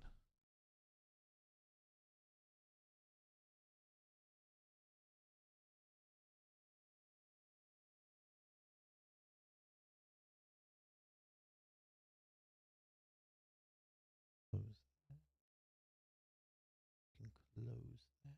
S1: Close that.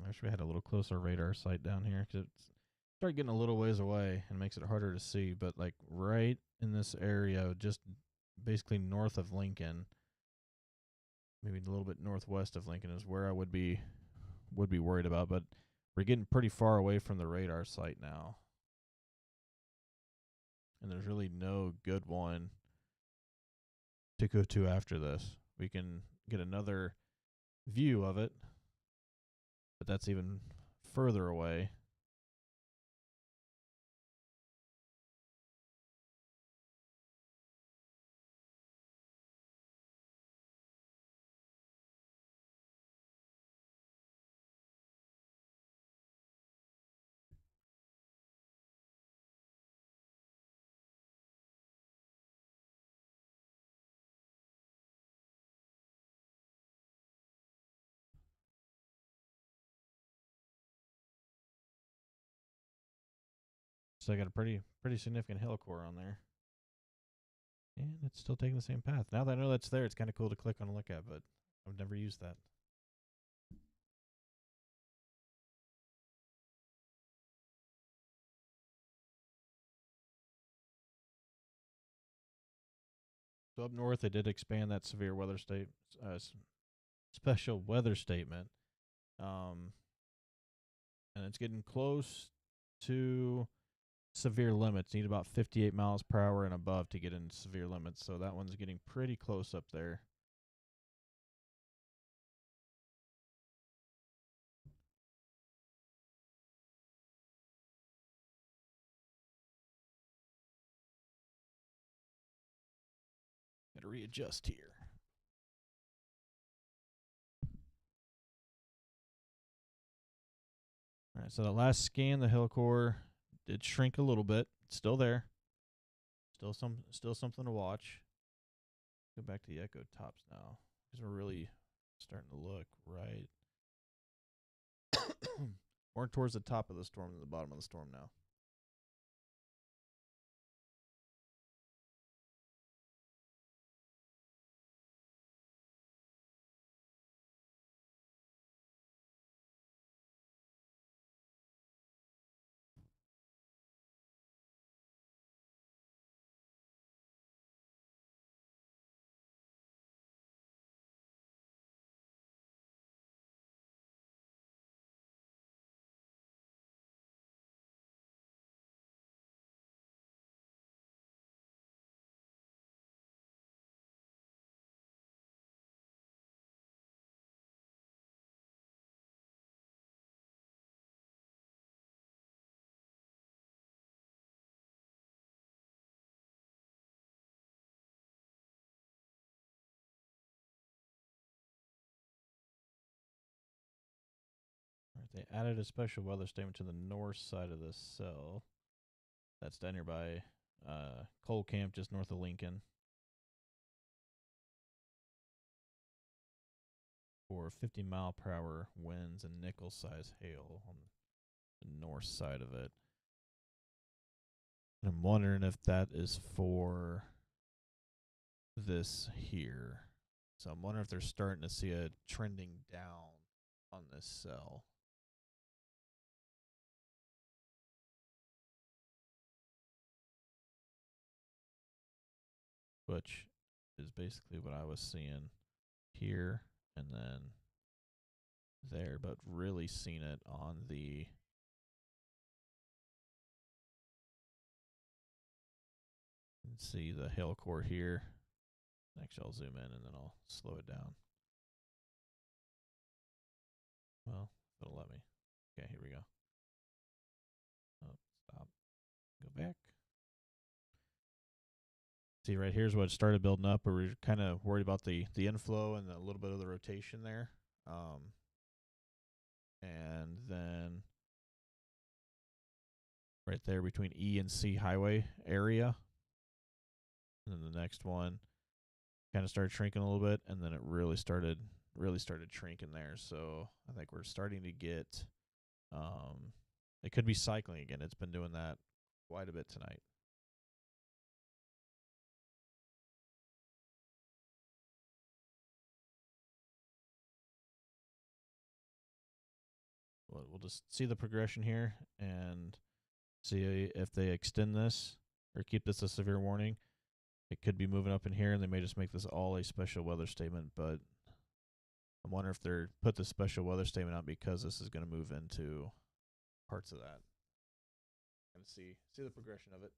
S1: I wish we had a little closer radar sight down here because it's start getting a little ways away and makes it harder to see. But like right in this area, just basically north of Lincoln, maybe a little bit northwest of Lincoln is where I would be worried about. But we're getting pretty far away from the radar sight now, and there's really no good one to go to after this. We can get another view of it, but that's even further away. So I got a pretty significant helicore on there. And it's still taking the same path. Now that I know that's there, it's kind of cool to click on and look at, but I've never used that. So up north, they did expand that severe weather special weather statement, and it's getting close to severe limits. Need about 58 miles per hour and above to get into severe limits. So that one's getting pretty close up there. Got to readjust here. All right, so the last scan, the helicore did shrink a little bit. It's still there. Still something to watch. Go back to the echo tops now because we're really starting to look right more towards the top of the storm than the bottom of the storm now. All right, they added a special weather statement to the north side of this cell. That's down here by Coal Camp, just north of Lincoln. For 50 mile per hour winds and nickel size hail on the north side of it. And I'm wondering if that is for this here. So I'm wondering if they're starting to see a trending down on this cell. Which is basically what I was seeing here and then there, but really seen it on the see the hail core here. Actually, I'll zoom in and then I'll slow it down. Well, it'll let me. Okay, here we go. Oh, stop. Go back. See, right here's what started building up, but we're kind of worried about the inflow and a little bit of the rotation there. And then right there between E and C highway area. And then the next one kind of started shrinking a little bit, and then it really started shrinking there. So I think we're starting to get it could be cycling again. It's been doing that quite a bit tonight. We'll just see the progression here and see if they extend this or keep this a severe warning. It could be moving up in here, and they may just make this all a special weather statement. But I'm wondering if they're put the special weather statement out because this is going to move into parts of that. And see the progression of it.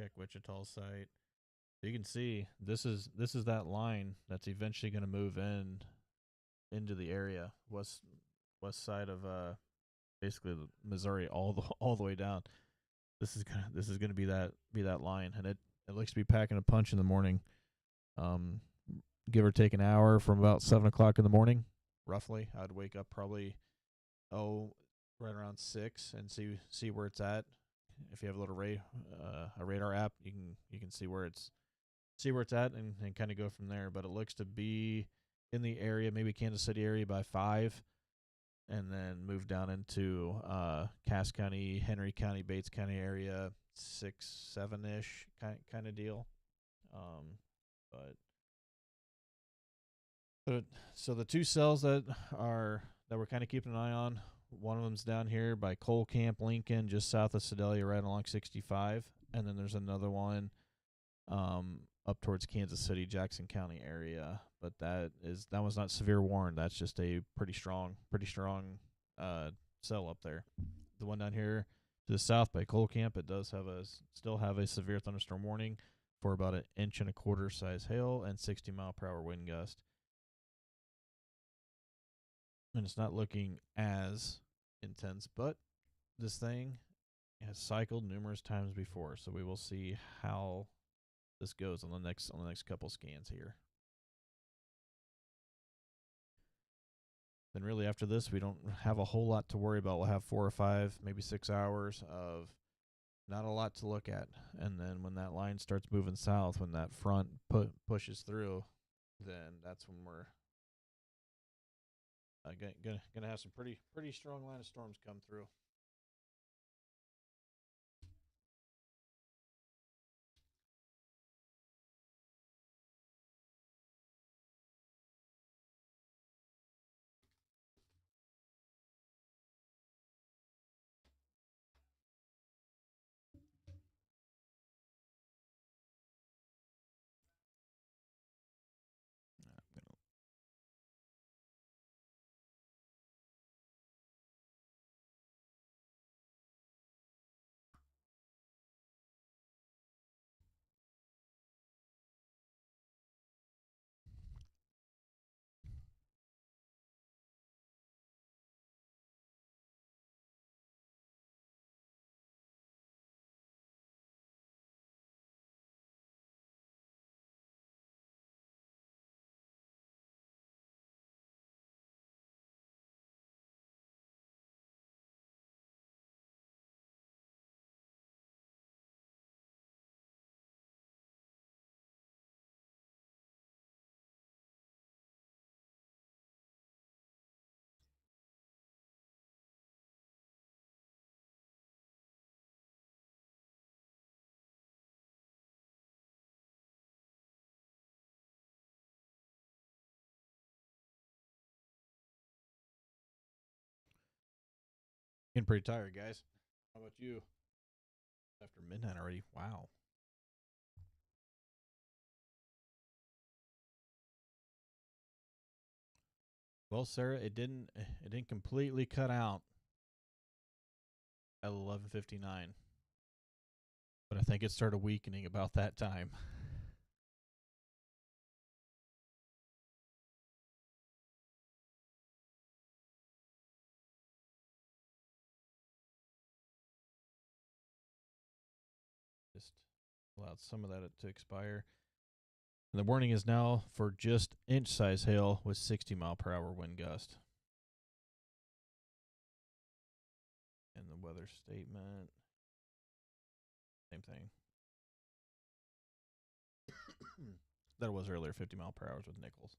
S1: Check Wichita's site. You can see this is that line that's eventually going to move into the area west side of basically Missouri all the way down. This is gonna be that line, and it looks to be packing a punch in the morning. Give or take an hour from about 7 o'clock in the morning, roughly. I'd wake up probably right around 6 and see where it's at. If you have a little a radar app, you can see where it's at and kind of go from there. But it looks to be in the area, maybe Kansas City area by 5, and then move down into Cass County, Henry County, Bates County area 6, 7-ish kind of deal. But so the two cells that we're kind of keeping an eye on, one of them's down here by Cole Camp, Lincoln, just south of Sedalia, right along 65, and then there's another one up towards Kansas City, Jackson County area. But that one's not severe warned. That's just a pretty strong cell up there. The one down here to the south by Cole Camp, it does still have a severe thunderstorm warning for about 1.25 inch size hail and 60-mile-per-hour wind gust. And it's not looking as intense, but this thing has cycled numerous times before, so we will see how this goes on the next couple scans here. Then really after this, we don't have a whole lot to worry about. We'll have 4 or 5, maybe 6 hours of not a lot to look at, and then when that line starts moving south, when that front pushes through, then that's when we're gonna have some pretty strong line of storms come through. Getting pretty tired, guys. How about you? After midnight already. Wow. Well, Sarah, it didn't completely cut out at 11:59, but I think it started weakening about that time. Just allowed some of that to expire. And the warning is now for just inch-size hail with 60-mile-per-hour wind gust. And the weather statement, same thing. That was earlier, 50 mile per hour with Nichols.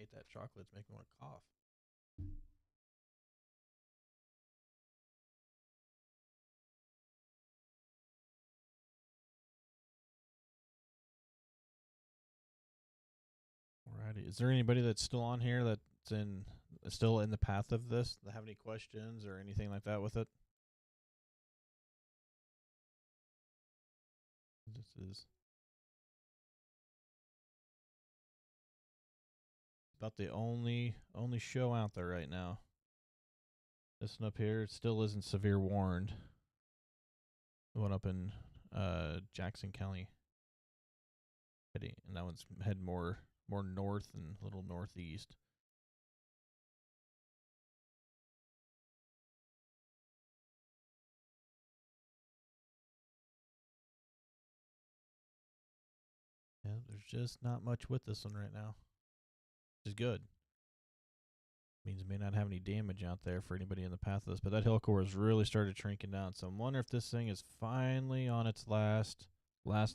S1: Ate that chocolate, it's making me want to cough. Alrighty. Is there anybody that's still on here that's still in the path of this that have any questions or anything like that with it? This is about the only show out there right now. This one up here still isn't severe warned. The one up in Jackson County, and that one's heading more north and a little northeast. Yeah, there's just not much with this one right now, which is good. Means it may not have any damage out there for anybody in the path of this, but that hill core has really started shrinking down. So I'm wondering if this thing is finally on its last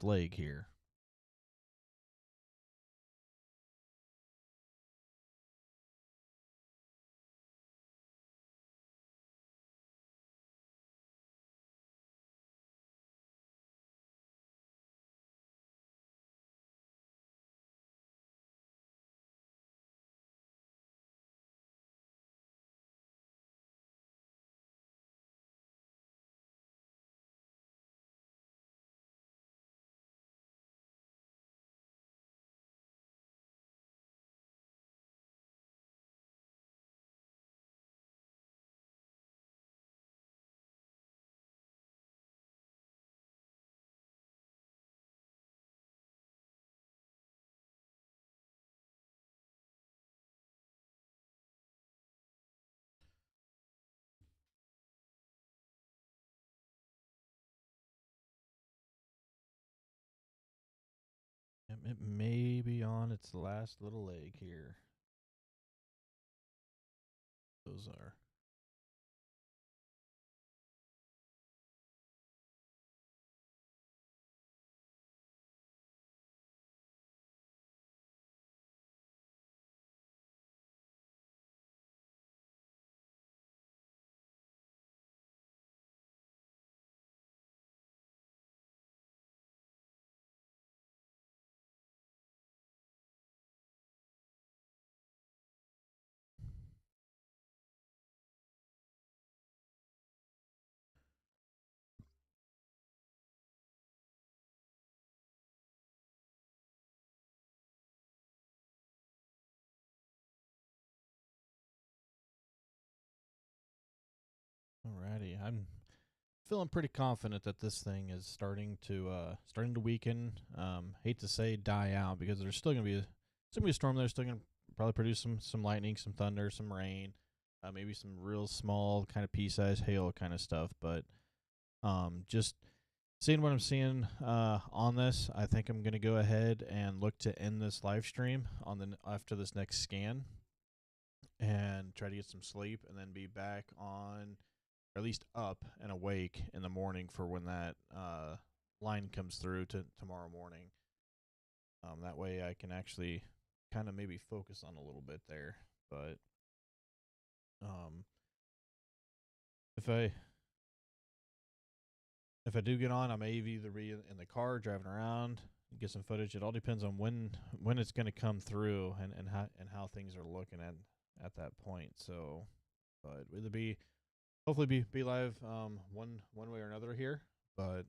S1: leg here. It may be on its last little leg here. Those are. Alrighty, I'm feeling pretty confident that this thing is starting to weaken. Hate to say die out because there's still gonna be a storm there. Still gonna probably produce some lightning, some thunder, some rain, maybe some real small kind of pea-sized hail kind of stuff. But just seeing what I'm seeing on this, I think I'm gonna go ahead and look to end this live stream after this next scan, and try to get some sleep, and then be back on or at least up and awake in the morning for when that line comes through to tomorrow morning. That way I can actually kind of maybe focus on a little bit there. But um, if I if I do get on, I may either be in the car driving around, get some footage. It all depends on when it's going to come through and how things are looking at that point. So, but it'll be hopefully be live one way or another here. But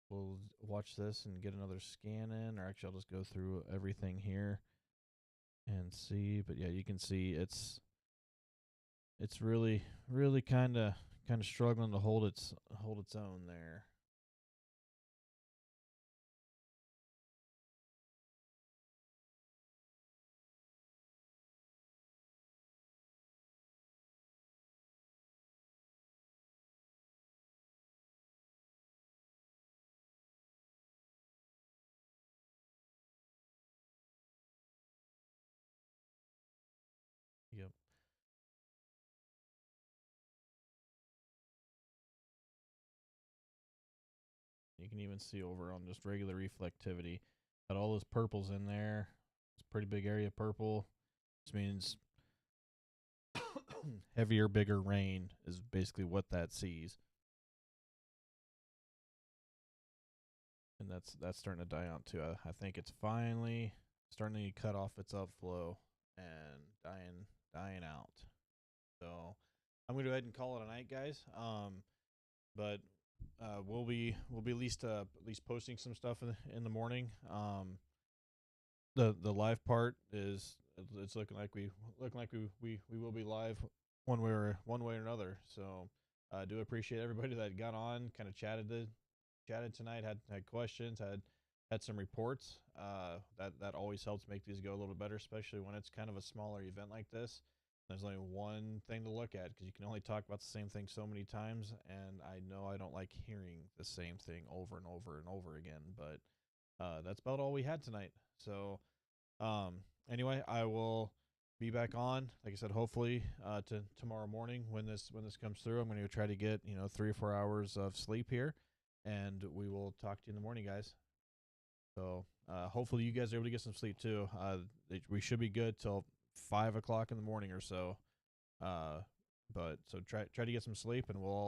S1: we'll watch this and get another scan in, or actually I'll just go through everything here and see. But yeah, you can see it's really kind of struggling to hold its own there. Yep. You can even see over on just regular reflectivity, got all those purples in there. It's a pretty big area of purple. This means heavier, bigger rain is basically what that sees. And that's starting to die out too. I think it's finally starting to cut off its upflow and dying out. So I'm gonna go ahead and call it a night, guys. But we'll be at least posting some stuff in the morning. The live part is it's looking like we will be live one way or another. So I do appreciate everybody that got on, kind of chatted tonight, had questions, had some reports. That always helps make these go a little better, especially when it's kind of a smaller event like this. There's only one thing to look at because you can only talk about the same thing so many times, and I know I don't like hearing the same thing over and over and over again. But that's about all we had tonight. So um, anyway, I will be back on. Like I said, hopefully to tomorrow morning when this comes through. I'm going to try to get 3 or 4 hours of sleep here, and we will talk to you in the morning, guys. So hopefully you guys are able to get some sleep too. We should be good till 5 o'clock in the morning or so. Uh, but so try to get some sleep, and we'll all